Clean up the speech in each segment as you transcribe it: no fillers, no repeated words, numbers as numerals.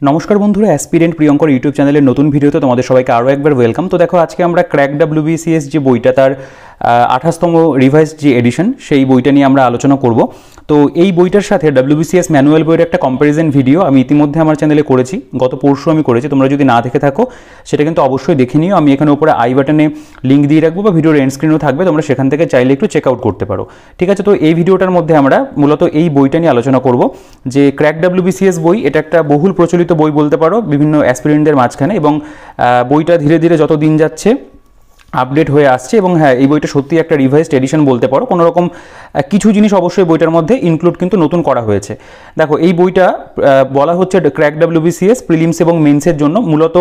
নমস্কার বন্ধুরা, aspirant Priyankar YouTube চ্যানেলের নতুন ভিডিওতে তোমাদের সবাইকে আরও একবার ওয়েলকাম। তো দেখো, আজকে আমরা ক্র্যাক ডাব্লিউবিসিএস যে বইটা, তার 28তম রিভাইজ যে এডিশন, সেই বইটা নিয়ে আমরা আলোচনা করব। তো এই বইটার সাথে ডাব্লিউবিসিএস ম্যানুয়াল বইয়ের একটা কম্প্যারিজন ভিডিও আমি ইতিমধ্যে আমার চ্যানেলে করেছি, গত পরশু আমি করেছি। তোমরা যদি না দেখে থাকো সেটা কিন্তু অবশ্যই দেখে নিও। আমি এখানে উপরে আই বাটনে লিঙ্ক দিয়ে রাখবো বা ভিডিওর এন্ড স্ক্রিনেও থাকবে, তোমরা সেখান থেকে চাইলে একটু চেক আউট করতে পারো। ঠিক আছে, তো এই ভিডিওটার মধ্যে আমরা মূলত এই বইটা নিয়ে আলোচনা করব যে ক্র্যাক ডাব্লিউবিসিএস বই, এটা একটা বহুল প্রচলিত বই বলতে পারো বিভিন্ন অ্যাসপিরেন্টদের মাঝখানে, এবং বইটা ধীরে ধীরে যত দিন যাচ্ছে আপডেট হয়ে আসছে। এবং হ্যাঁ, এই বইটা সত্যি একটা রিভাইজড এডিশন বলতে পারো। কোনো রকম কিছু জিনিস অবশ্যই বইটার মধ্যে ইনক্লুড কিন্তু নতুন করা হয়েছে। দেখো, এই বইটা বলা হচ্ছে ক্র্যাক ডাব্লিউবিসিএস প্রিলিমস এবং মেন্সের জন্য। মূলত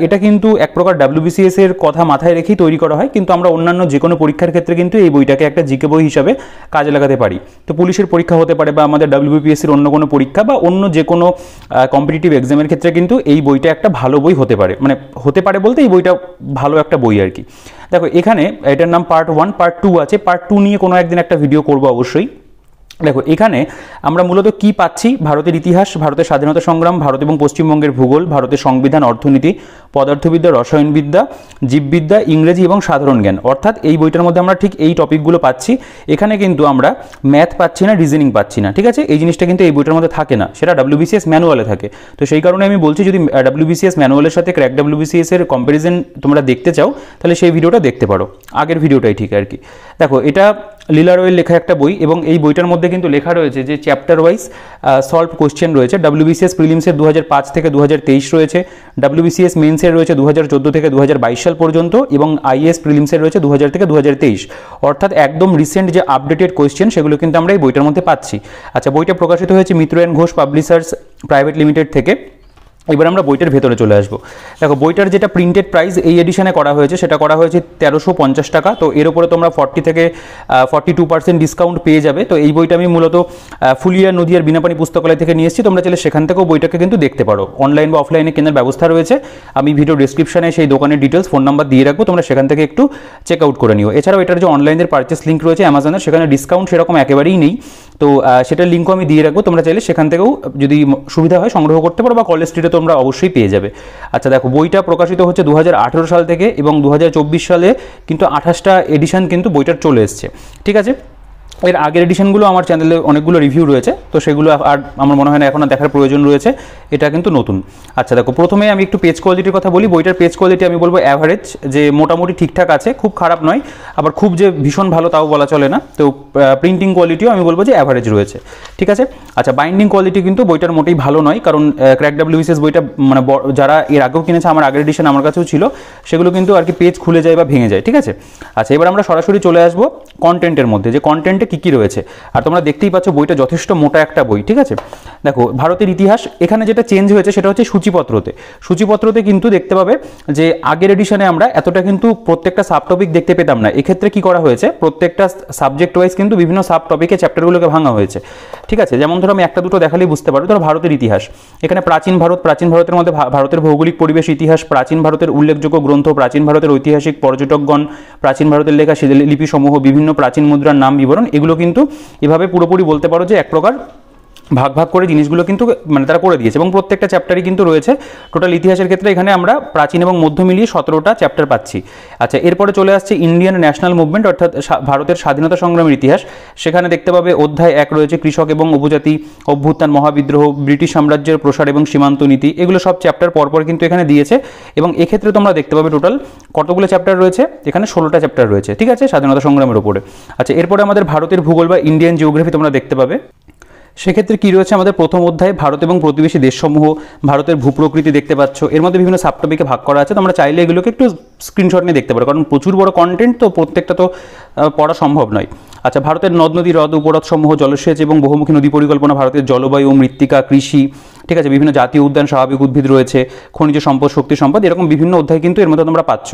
এটা কিন্তু এক প্রকার ডাব্লিউবিসিএস এর কথা মাথায় রেখেই তৈরি করা হয়, কিন্তু আমরা অন্যান্য যে কোনো পরীক্ষার ক্ষেত্রে কিন্তু এই বইটাকে একটা জিকে বই হিসাবে কাজে লাগাতে পারি। তো পুলিশের পরীক্ষা হতে পারে, বা আমাদের ডাব্লিউবিপিএসসির অন্য কোনো পরীক্ষা, বা অন্য যে কোনো কম্পিটিটিভ এক্সামের ক্ষেত্রে কিন্তু এই বইটা একটা ভালো বই হতে পারে। মানে হতে পারে বলতে, এই বইটা ভালো একটা বই আর কি। দেখো, এখানে এটার নাম পার্ট 1, পার্ট 2 আছে। পার্ট 2 নিয়ে কোনো একদিন একটা ভিডিও করবো অবশ্যই। দেখো, এখানে আমরা মূলত কি পাচ্ছি: ভারতের ইতিহাস, ভারতের স্বাধীনতা সংগ্রাম, ভারত এবং পশ্চিমবঙ্গের ভূগোল, ভারতের সংবিধান, অর্থনীতি, পদার্থবিদ্যা, রসায়নবিদ্যা, জীববিদ্যা, ইংরেজি এবং সাধারণ জ্ঞান। অর্থাৎ এই বইটার মধ্যে আমরা ঠিক এই টপিকগুলো পাচ্ছি। এখানে কিন্তু আমরা ম্যাথ পাচ্ছি না, রিজনিং পাচ্ছি না। ঠিক আছে, এই জিনিসটা কিন্তু এই বইটার মধ্যে থাকে না, সেটা ডাব্লিউবিসিএস ম্যানুয়ালে থাকে। তো সেই কারণে আমি বলছি, যদি ডাব্লিউবিসিএস ম্যানুয়ালের সাথে ক্র্যাক ডাব্লিউবিসিএস এর কম্প্যারিজন তোমরা দেখতে চাও, তাহলে সেই ভিডিওটা দেখতে পারো। আগের ভিডিওটাই ঠিক আর কি। দেখো, এটা লীলা রয়ের লেখা একটা বই, এবং এই বইটার মধ্যে কিন্তু লেখা রয়েছে যে চ্যাপ্টার ওয়াইজ সলভ কোশ্চেন রয়েছে। ডাব্লিউবিসিএস প্রিলিমসের 2005 থেকে 2023 রয়েছে, ডাব্লিউবিসিএস মেন্সের রয়েছে 2014 থেকে 2022 সাল পর্যন্ত, এবং আইএএস প্রিলিমসের রয়েছে 2000 থেকে 2023। অর্থাৎ একদম রিসেন্ট যে আপডেটেড কোশ্চেন, সেগুলো কিন্তু আমরা এই বইটার মধ্যে পাচ্ছি। আচ্ছা, বইটা প্রকাশিত হয়েছে Mitra and Ghosh publishers private limited থেকে। এবার আমরা বইটার ভেতরে চলে আসবো। দেখো, বইটার যেটা প্রিন্টেড প্রাইস এই এডিশনে করা হয়েছে, সেটা করা হয়েছে 1350 টাকা। তো এর উপরে তোমরা 40 থেকে 42% ডিসকাউন্ট পেয়ে যাবে। তো এই বইটা আমি মূলত ফুলিয়া নদিয়ার বিনাপানি পুস্তকালয় থেকে নিয়ে এসেছি। তোমরা চাইলে সেখান থেকেও বইটাকে কিন্তু দেখতে পারো। অনলাইন বা অফলাইনে কেনার ব্যবস্থা রয়েছে। আমি ভিডিও ডিসক্রিপশনে সেই দোকানের ডিটেলস, ফোন নাম্বার দিয়ে রাখবো, তোমরা সেখান থেকে একটু চেক আউট করে নিও। এছাড়াও এটার যে অনলাইনের পারচেস লিঙ্ক রয়েছে অ্যামাজনের, সেখানে ডিসকাউন্ট সেরকম একেবারেই নেই। তো সেটার লিঙ্কও আমি দিয়ে রাখবো, তোমরা চাইলে সেখান থেকেও যদি সুবিধা হয় সংগ্রহ করতে পারো, বা কলেজ স্ট্রিটে তোমরা অবশ্যই পেয়ে যাবে। আচ্ছা, দেখো, বইটা প্রকাশিত হচ্ছে 2018 সাল থেকে, এবং 2024 সালে কিন্তু 28টা এডিশন কিন্তু বইটার চলে এসছে। ঠিক আছে, এর আগের এডিশনগুলো আমার চ্যানেলে অনেকগুলো রিভিউ রয়েছে, তো সেগুলো আর আমার মনে হয় না এখন দেখার প্রয়োজন রয়েছে। এটা কিন্তু নতুন। আচ্ছা, দেখো, প্রথমে আমি একটু পেজ কোয়ালিটির কথা বলি। বইটার পেজ কোয়ালিটি আমি বলবো অ্যাভারেজ, যে মোটামুটি ঠিকঠাক আছে, খুব খারাপ নয়, আবার খুব যে ভীষণ ভালো তাও বলা চলে না। তো প্রিন্টিং কোয়ালিটিও আমি বলবো যে অ্যাভারেজ রয়েছে। ঠিক আছে। আচ্ছা, বাইন্ডিং কোয়ালিটি কিন্তু বইটার মোটেই ভালো নয়, কারণ ক্র্যাক ডাব্লিউবিসিএস বইটা মানে যারা এর আগেও কিনেছে, আমার আগের এডিশন আমার কাছেও ছিল, সেগুলো কিন্তু আর কি পেজ খুলে যায় বা ভেঙে যায়। ঠিক আছে। আচ্ছা, এবার আমরা সরাসরি চলে আসবো কন্টেন্টের মধ্যে, যে কন্টেন্টে কী কী রয়েছে। আর তোমরা দেখতেই পাচ্ছ বইটা যথেষ্ট মোটা একটা বই। ঠিক আছে। দেখো, ভারতের ইতিহাস, এখানে যেটা চেঞ্জ হয়েছে সেটা হচ্ছে সূচিপত্রতে। সূচিপত্রতে কিন্তু দেখতে পাবে যে আগের এডিশনে আমরা এতটা কিন্তু প্রত্যেকটা সাব টপিক দেখতে পেতাম না। এক্ষেত্রে কি করা হয়েছে, প্রত্যেকটা সাবজেক্ট ওয়াইজ কিন্তু বিভিন্ন সাব টপিকে চ্যাপ্টারগুলোকে ভাঙা হয়েছে। ঠিক আছে। যেমন ধরো, আমি একটা দুটো দেখালেই বুঝতে পারো। ধরো, ভারতের ইতিহাস, এখানে প্রাচীন ভারত, প্রাচীন ভারতের মধ্যে ভারতের ভৌগোলিক পরিবেশ, ইতিহাস, প্রাচীন ভারতের উল্লেখযোগ্য গ্রন্থ, প্রাচীন ভারতের ঐতিহাসিক পর্যটকগণ, প্রাচীন ভারতের লেখা লিপিসমূহ, বিভিন্ন প্রাচীন মুদ্রার নাম বিবরণ, এগুলো কিন্তু এভাবে পুরোপুরি বলতে পারো যে এক প্রকার ভাগ ভাগ করে জিনিসগুলো কিন্তু মানে তারা করে দিয়েছে, এবং প্রত্যেকটা চ্যাপ্টারই কিন্তু রয়েছে। টোটাল ইতিহাসের ক্ষেত্রে এখানে আমরা প্রাচীন এবং মধ্য মিলিয়ে 17টা চ্যাপ্টার পাচ্ছি। আচ্ছা, এরপরে চলে আসছে ইন্ডিয়ান ন্যাশনাল মুভমেন্ট, অর্থাৎ ভারতের স্বাধীনতা সংগ্রামের ইতিহাস। সেখানে দেখতে পাবে অধ্যায় 1 রয়েছে কৃষক এবং উপজাতি, অভ্যুত্থান, মহাবিদ্রোহ, ব্রিটিশ সাম্রাজ্যের প্রসার এবং সীমান্ত নীতি। এগুলো সব চ্যাপ্টার পরপর কিন্তু এখানে দিয়েছে, এবং এক্ষেত্রে তোমরা দেখতে পাবে টোটাল কতগুলো চ্যাপ্টার রয়েছে, এখানে 16টা চ্যাপ্টার রয়েছে। ঠিক আছে, স্বাধীনতা সংগ্রামের উপরে। আচ্ছা, এরপরে আমাদের ভারতের ভূগোল বা ইন্ডিয়ান জিওগ্রাফি তোমরা দেখতে পাবে। সেক্ষেত্রে কী রয়েছে, আমাদের প্রথম অধ্যায়ে ভারত এবং প্রতিবেশী দেশসমূহ, ভারতের ভূপ্রকৃতি দেখতে পাচ্ছ। এর মধ্যে বিভিন্ন সাবটপিকে ভাগ করা আছে, তোমরা চাইলে এগুলোকে একটু স্ক্রিনশট নিয়ে দেখতে পারো, কারণ প্রচুর বড় কন্টেন্ট, তো প্রত্যেকটা তো পড়া সম্ভব নয়। আচ্ছা, ভারতের নদ নদী, হ্রদ, উপহ্রদসমূহ, জলসেচ এবং বহুমুখী নদী পরিকল্পনা, ভারতের জলবায়ু, মৃত্তিকা, কৃষি। ঠিক আছে, বিভিন্ন জাতীয় উদ্যান, স্বাভাবিক উদ্ভিদ রয়েছে, খনিজ সম্পদ, শক্তি সম্পদ, এরকম বিভিন্ন অধ্যায় কিন্তু এর মধ্যে তোমরা পাচ্ছ।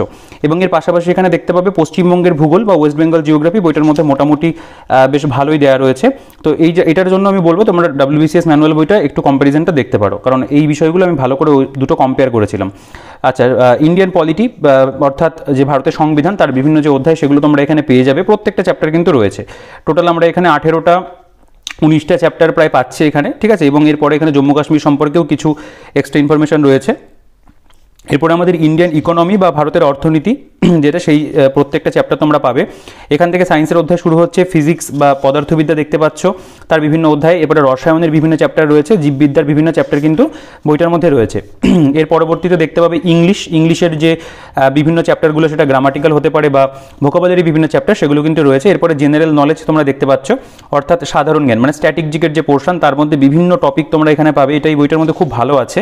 এবং এর পাশাপাশি এখানে দেখতে পাবে পশ্চিমবঙ্গের ভূগোল বা ওয়েস্ট বেঙ্গল জিওগ্রাফি, বইটার মধ্যে মোটামুটি বেশ ভালোই দেওয়া রয়েছে। তো এটার জন্য আমি বলবো তোমরা ডাব্লিউবিসিএস ম্যানুয়াল বইটা একটু কম্প্যারিজনটা দেখতে পারো, কারণ এই বিষয়গুলো আমি ভালো করে দুটো কম্পেয়ার করেছিলাম। আচ্ছা, ইন্ডিয়ান পলিটি, অর্থাৎ যে ভারতের সংবিধান, তার বিভিন্ন যে অধ্যায়, সেগুলো তোমরা এখানে পেয়ে যাবে। প্রত্যেকটা চ্যাপ্টার কিন্তু রয়েছে। টোটাল আমরা এখানে 18টা 19টা চ্যাপ্টার প্রায় পাচ্ছে এখানে, ঠিক আছে। এবং এরপরে এখানে জম্মু কাশ্মীর সম্পর্কেও কিছু এক্সট্রা ইনফরমেশন রয়েছে। এরপরে আমাদের ইন্ডিয়ান ইকোনমি বা ভারতের অর্থনীতি, যেটা সেই প্রত্যেকটা চ্যাপ্টার তোমরা পাবে। এখান থেকে সায়েন্সের অধ্যায় শুরু হচ্ছে, ফিজিক্স বা পদার্থবিদ্যা দেখতে পাচ্ছ তার বিভিন্ন অধ্যায়। এরপরে রসায়নের বিভিন্ন চ্যাপ্টার রয়েছে, জীববিদ্যার বিভিন্ন চ্যাপ্টার কিন্তু বইটার মধ্যে রয়েছে। এর পরবর্তীতে দেখতে পাবে ইংলিশের যে বিভিন্ন চ্যাপ্টারগুলো, সেটা গ্রামাটিক্যাল হতে পারে বা ভোকাবুলারি বিভিন্ন চ্যাপ্টার, সেগুলো কিন্তু রয়েছে। এরপরে জেনারেল নলেজ তোমরা দেখতে পাচ্ছ, অর্থাৎ সাধারণ জ্ঞান মানে স্ট্যাটিকজিকের যে পোর্শন, তার মধ্যে বিভিন্ন টপিক তোমরা এখানে পাবে। এটাই বইটার মধ্যে খুব ভালো আছে।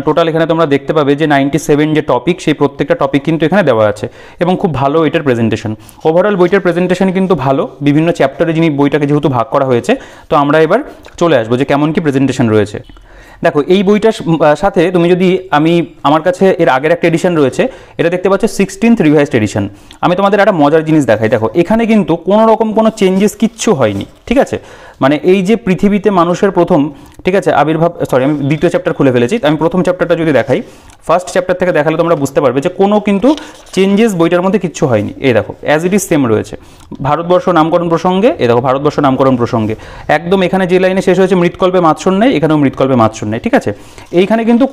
টোটাল এখানে তোমরা দেখতে পাবে যে 97 যে টপিক, সেই প্রত্যেকটা টপিক কিন্তু এখানে দেওয়া আছে এবং খুব ভালো এটার প্রেজেন্টেশন। ওভারঅল বইটার প্রেজেন্টেশন কিন্তু ভালো। বিভিন্ন চ্যাপ্টারে বইটাকে যেহেতু ভাগ করা হয়েছে, তো আমরা এবার চলে আসবো যে কেমন কি প্রেজেন্টেশন রয়েছে। দেখো, এই বইটার সাথে তুমি যদি আমার কাছে এর আগের একটা এডিশন রয়েছে, এটা দেখতে পাচ্ছ 16th রিভাইজড এডিশন। আমি তোমাদের একটা মজার জিনিস দেখাই। দেখো, এখানে কিন্তু কোনো রকম কোনো চেঞ্জেস কিচ্ছু হয়নি, ঠিক আছে। মানে এই যে পৃথিবীতে মানুষের প্রথম, ঠিক আছে, আবির্ভাব, আমি দ্বিতীয় চ্যাপ্টার খুলে ফেলেছি। আমি প্রথম চ্যাপ্টারটা যদি দেখাই, ফার্স্ট চ্যাপ্টার থেকে দেখালে তোমরা বুঝতে পারবে যে কোনো কিন্তু চেঞ্জেস বইটার মধ্যে কিচ্ছু হয়নি। এই দেখো, অ্যাজ ইট ইজ সেম রয়েছে। ভারতবর্ষ নামকরণ প্রসঙ্গে, এই দেখো ভারতবর্ষ নামকরণ প্রসঙ্গে একদম এখানে যে লাইনে শেষ হয়েছে মৃৎকল্পে মাৎসন্যায়, এখানেও মৃৎকল্পে মাৎসন্যায়, ঠিক আছে। এইখানে কিন্তু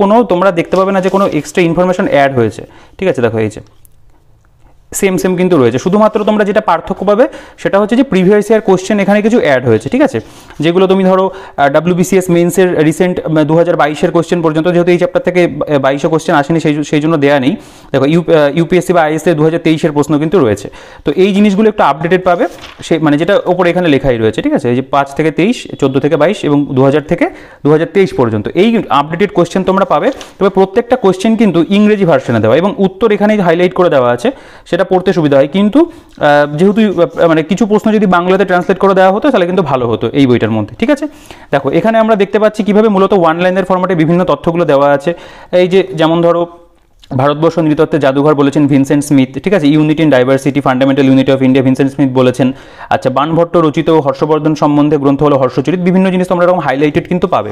কোনো তোমরা দেখতে পাবে না যে কোনো এক্সট্রা ইনফরমেশন অ্যাড হয়েছে, ঠিক আছে। দেখো, এই যে সেম কিন্তু রয়েছে। শুধুমাত্র তোমরা যেটা পার্থক্য পাবে সেটা হচ্ছে যে প্রিভিয়াস ইয়ার কোশ্চেন এখানে কিছু অ্যাড হয়েছে, ঠিক আছে। যেগুলো তুমি ধরো WBCS মেন্সের রিসেন্ট 2022-এর কোশ্চেন পর্যন্ত, যেহেতু এই চ্যাপ্টার থেকে 22 কোশ্চেন আসেনি, সেই জন্য দেওয়া নেই। দেখো, UPSC বা ISA 2023-এর প্রশ্ন কিন্তু রয়েছে। তো এই জিনিসগুলো একটু আপডেটেড পাবে, মানে যেটা ওপরে এখানে লেখাই রয়েছে, ঠিক আছে। এই যে 5 থেকে 23, 14 থেকে 22 এবং 2000 থেকে 2023 পর্যন্ত এই আপডেটেড কোশ্চেন তোমরা পাবে। তবে প্রত্যেকটা কোশ্চেন কিন্তু ইংরেজি ভার্সনে দেওয়া এবং উত্তর এখানে হাইলাইট করে দেওয়া আছে, সেটা পড়তে সুবিধা হয়। কিন্তু যেহেতু মানে কিছু প্রশ্ন যদি বাংলাতে ট্রান্সলেট করে দেওয়া হতো তাহলে কিন্তু ভালো হতো এই বইটার মধ্যে, ঠিক আছে। দেখো, এখানে আমরা দেখতে পাচ্ছি কিভাবে মূলত ওয়ান লাইনের ফরম্যাটে বিভিন্ন তথ্যগুলো দেওয়া আছে। এই যে যেমন ধরো, ভারতবর্ষ নৃতত্ত্বের জাদুঘর বলেছেন ভিনসেন্ট স্মিথ, ঠিক আছে। Unity in diversity, fundamental unity of India, Vincent Smith বলেছেন। আচ্ছা, বাণভট্ট রচিত হর্ষবর্ধন সম্বন্ধে গ্রন্থ হলো হর্ষচরিত। বিভিন্ন জিনিস তোমরা এরকম হাইলাইটেড কিন্তু পাবে।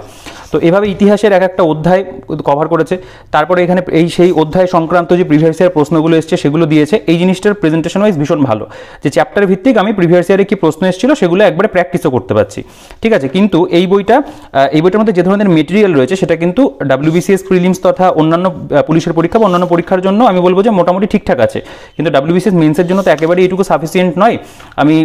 তো এভাবে ইতিহাসের এক একটা অধ্যায় কভার করেছে। তারপরে এখানে সেই অধ্যায় সংক্রান্ত যে প্রিভিয়াস ইয়ার প্রশ্নগুলো এসছে সেগুলো দিয়েছে। এই জিনিসটার প্রেজেন্টেশন ওয়াইজ ভীষণ ভালো, যে চ্যাপ্টার ভিত্তিক আমি প্রিভিয়াস ইয়ারে কি প্রশ্ন এসেছিল সেগুলো একবারে প্র্যাকটিসও করতে পারছি, ঠিক আছে। কিন্তু এই বইটার মধ্যে যে ধরনের মেটেরিয়াল রয়েছে সেটা কিন্তু WBCS প্রিলিমস তথা অন্যান্য পুলিশের পরীক্ষা বা অন্যান্য পরীক্ষার জন্য আমি বলবো যে মোটামুটি ঠিকঠাক আছে। কিন্তু WBCS মেন্সের জন্য তো একেবারে এইটুকু সাফিসিয়েন্ট নয়। আমি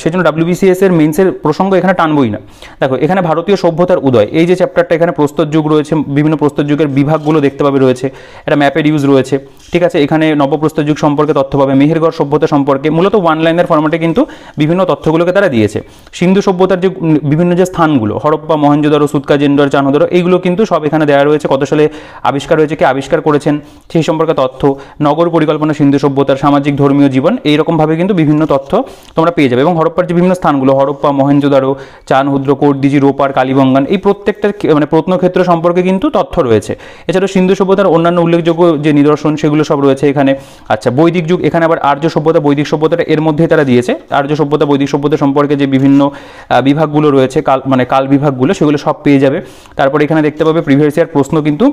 সেজন্য WBCS এর মেন্সের প্রসঙ্গ এখানে টানবই না। দেখো, এখানে ভারতীয় সভ্যতার উদয়, এই যে চ্যাপ্টারটা, এখানে প্রস্তর যুগ রয়েছে, বিভিন্ন প্রস্তর যুগের বিভাগগুলো দেখতে পাবে রয়েছে, একটা ম্যাপের ইউজ রয়েছে, ঠিক আছে। এখানে নবপ্রস্তর যুগ সম্পর্কে তথ্য পাবে, মেহেরগড় সভ্যতা সম্পর্কে, মূলত ওয়ান লাইনের ফরম্যাটে কিন্তু বিভিন্ন তথ্যগুলোকে তারা দিয়েছে। সিন্ধু সভ্যতার যে বিভিন্ন যে স্থানগুলো, হরপ্পা, মহেঞ্জোদারো, সুতকাজেন্ডর, চানদরো, এইগুলো কিন্তু সব এখানে দেওয়া রয়েছে। কত সালে আবিষ্কার হয়েছে, কে আবিষ্কার করেছেন সেই সম্পর্কে তথ্য, নগর পরিকল্পনা, সিন্ধু সভ্যতার সামাজিক ধর্মীয় জীবন, এইরকমভাবে কিন্তু বিভিন্ন তথ্য তোমরা পেয়ে যাবে। এবং হরপ্পার যে বিভিন্ন স্থানগুলো, হরপ্পা, মহেঞ্জোদারো, চানহুদ্র, কোটডিজি, রোপার, কালীবঙ্গান, এই প্রত্যেকটার মানে প্রত্নক্ষেত্র সম্পর্কে কিন্তু তথ্য রয়েছে। এছাড়াও সিন্ধু সভ্যতার অন্যান্য উল্লেখযোগ্য যে নিদর্শন সেগুলো সব রয়েছে এখানে। আচ্ছা, বৈদিক যুগ, এখানে আবার আর্য সভ্যতা, বৈদিক সভ্যতাটা এর মধ্যেই তারা দিয়েছে। আর্য সভ্যতা, বৈদিক সভ্যতা সম্পর্কে যে বিভিন্ন বিভাগগুলো রয়েছে, কাল বিভাগগুলো, সেগুলো সব পেয়ে যাবে। তারপর এখানে দেখতে পাবে প্রিভিয়াস ইয়ার প্রশ্ন কিন্তু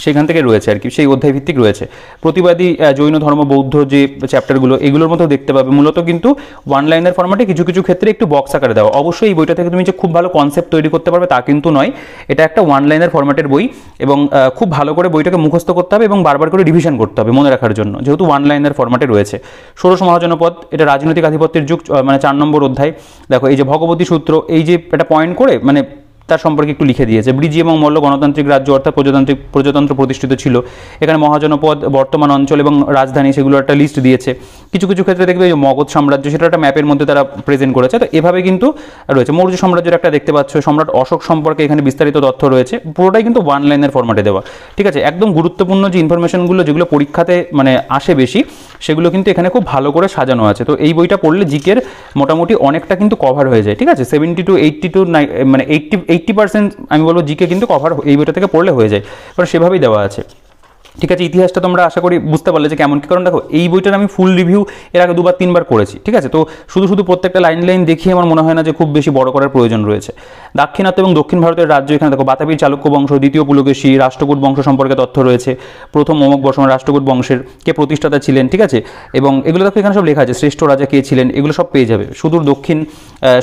সেখান থেকে রয়েছে আর কি, সেই অধ্যায় ভিত্তিক রয়েছে। প্রতিবাদী, জৈন ধর্ম, বৌদ্ধ যে চ্যাপ্টারগুলো, এগুলোর মধ্যেও দেখতে পাবে। মূলত কিন্তু ওয়ান লাইনের ফরম্যাটে কিছু ক্ষেত্রে একটু বক্স আকারে দেওয়া। অবশ্যই এই বইটা থেকে তুমি যে খুব ভালো কনসেপ্ট তৈরি করতে পারবে তা কিন্তু নয়। এটা একটা ওয়ান লাইনের ফরম্যাটের বই এবং খুব ভালো করে বইটাকে মুখস্থ করতে হবে এবং বারবার করে রিভিশন করতে হবে মনে রাখার জন্য, যেহেতু ওয়ান লাইনের ফরম্যাটে রয়েছে। ষোড়শ মহাজনপদ, এটা রাজনৈতিক আধিপত্যের যুগ, মানে 4 নম্বর অধ্যায়। দেখো, এই যে ভগবতী সূত্র, এই যে একটা পয়েন্ট করে মানে তার সম্পর্কে একটু লিখে দিয়েছে। ব্রিজি এবং মল্ল গণতান্ত্রিক রাজ্য অর্থাৎ প্রজাতন্ত্র প্রতিষ্ঠিত ছিল। এখানে মহাজনপদ, বর্তমান অঞ্চল এবং রাজধানী, সেগুলো একটা লিস্ট দিয়েছে। কিছু ক্ষেত্রে দেখবে যে মগধ সাম্রাজ্য, সেটা একটা ম্যাপের মধ্যে তারা প্রেজেন্ট করেছে। তো এভাবে কিন্তু রয়েছে। মৌর্য সাম্রাজ্যের একটা দেখতে পাচ্ছ, সম্রাট অশোক সম্পর্কে এখানে বিস্তারিত তথ্য রয়েছে। পুরোটাই কিন্তু ওয়ান লাইনের ফরম্যাটে দেওয়া, ঠিক আছে। একদম গুরুত্বপূর্ণ যে ইনফরমেশনগুলো যেগুলো পরীক্ষাতে মানে আসে বেশি, সেগুলো কিন্তু এখানে খুব ভালো করে সাজানো আছে। তো এই বইটা পড়লে জিকের মোটামুটি অনেকটা কিন্তু কভার হয়ে যায়, ঠিক আছে। 70 to 80 to মানে 80% আমি বলবো জিকে কিন্তু কভার এই বইটা থেকে পড়লে হয়ে যায়, কারণ সেভাবেই দেওয়া আছে। ঠিক আছে, ইতিহাসটা তোমরা আশা করি বুঝতে পারলে যে কেমন কী, কারণ দেখো এই বইটার আমি ফুল রিভিউ এর আগে 2-3 বার করেছি। ঠিক আছে, তো শুধু প্রত্যেকটা লাইন দেখিয়ে আমার মনে হয় না যে খুব বেশি বড় করার প্রয়োজন রয়েছে। দাক্ষিণাত্য এবং দক্ষিণ ভারতের রাজ্য, এখানে দেখো বাতাবি চালুক্য বংশ, দ্বিতীয় পুলকেশী, রাষ্ট্রকূট বংশ সম্পর্কে তথ্য রয়েছে, প্রথম অমোঘ বর্ষমান রাষ্ট্রকূট বংশের কে প্রতিষ্ঠাতা ছিলেন। ঠিক আছে, এবং এগুলো দেখো এখানে সব লেখা আছে, শ্রেষ্ঠ রাজা কে ছিলেন, এগুলো সব পেয়ে যাবে। সুদূর দক্ষিণ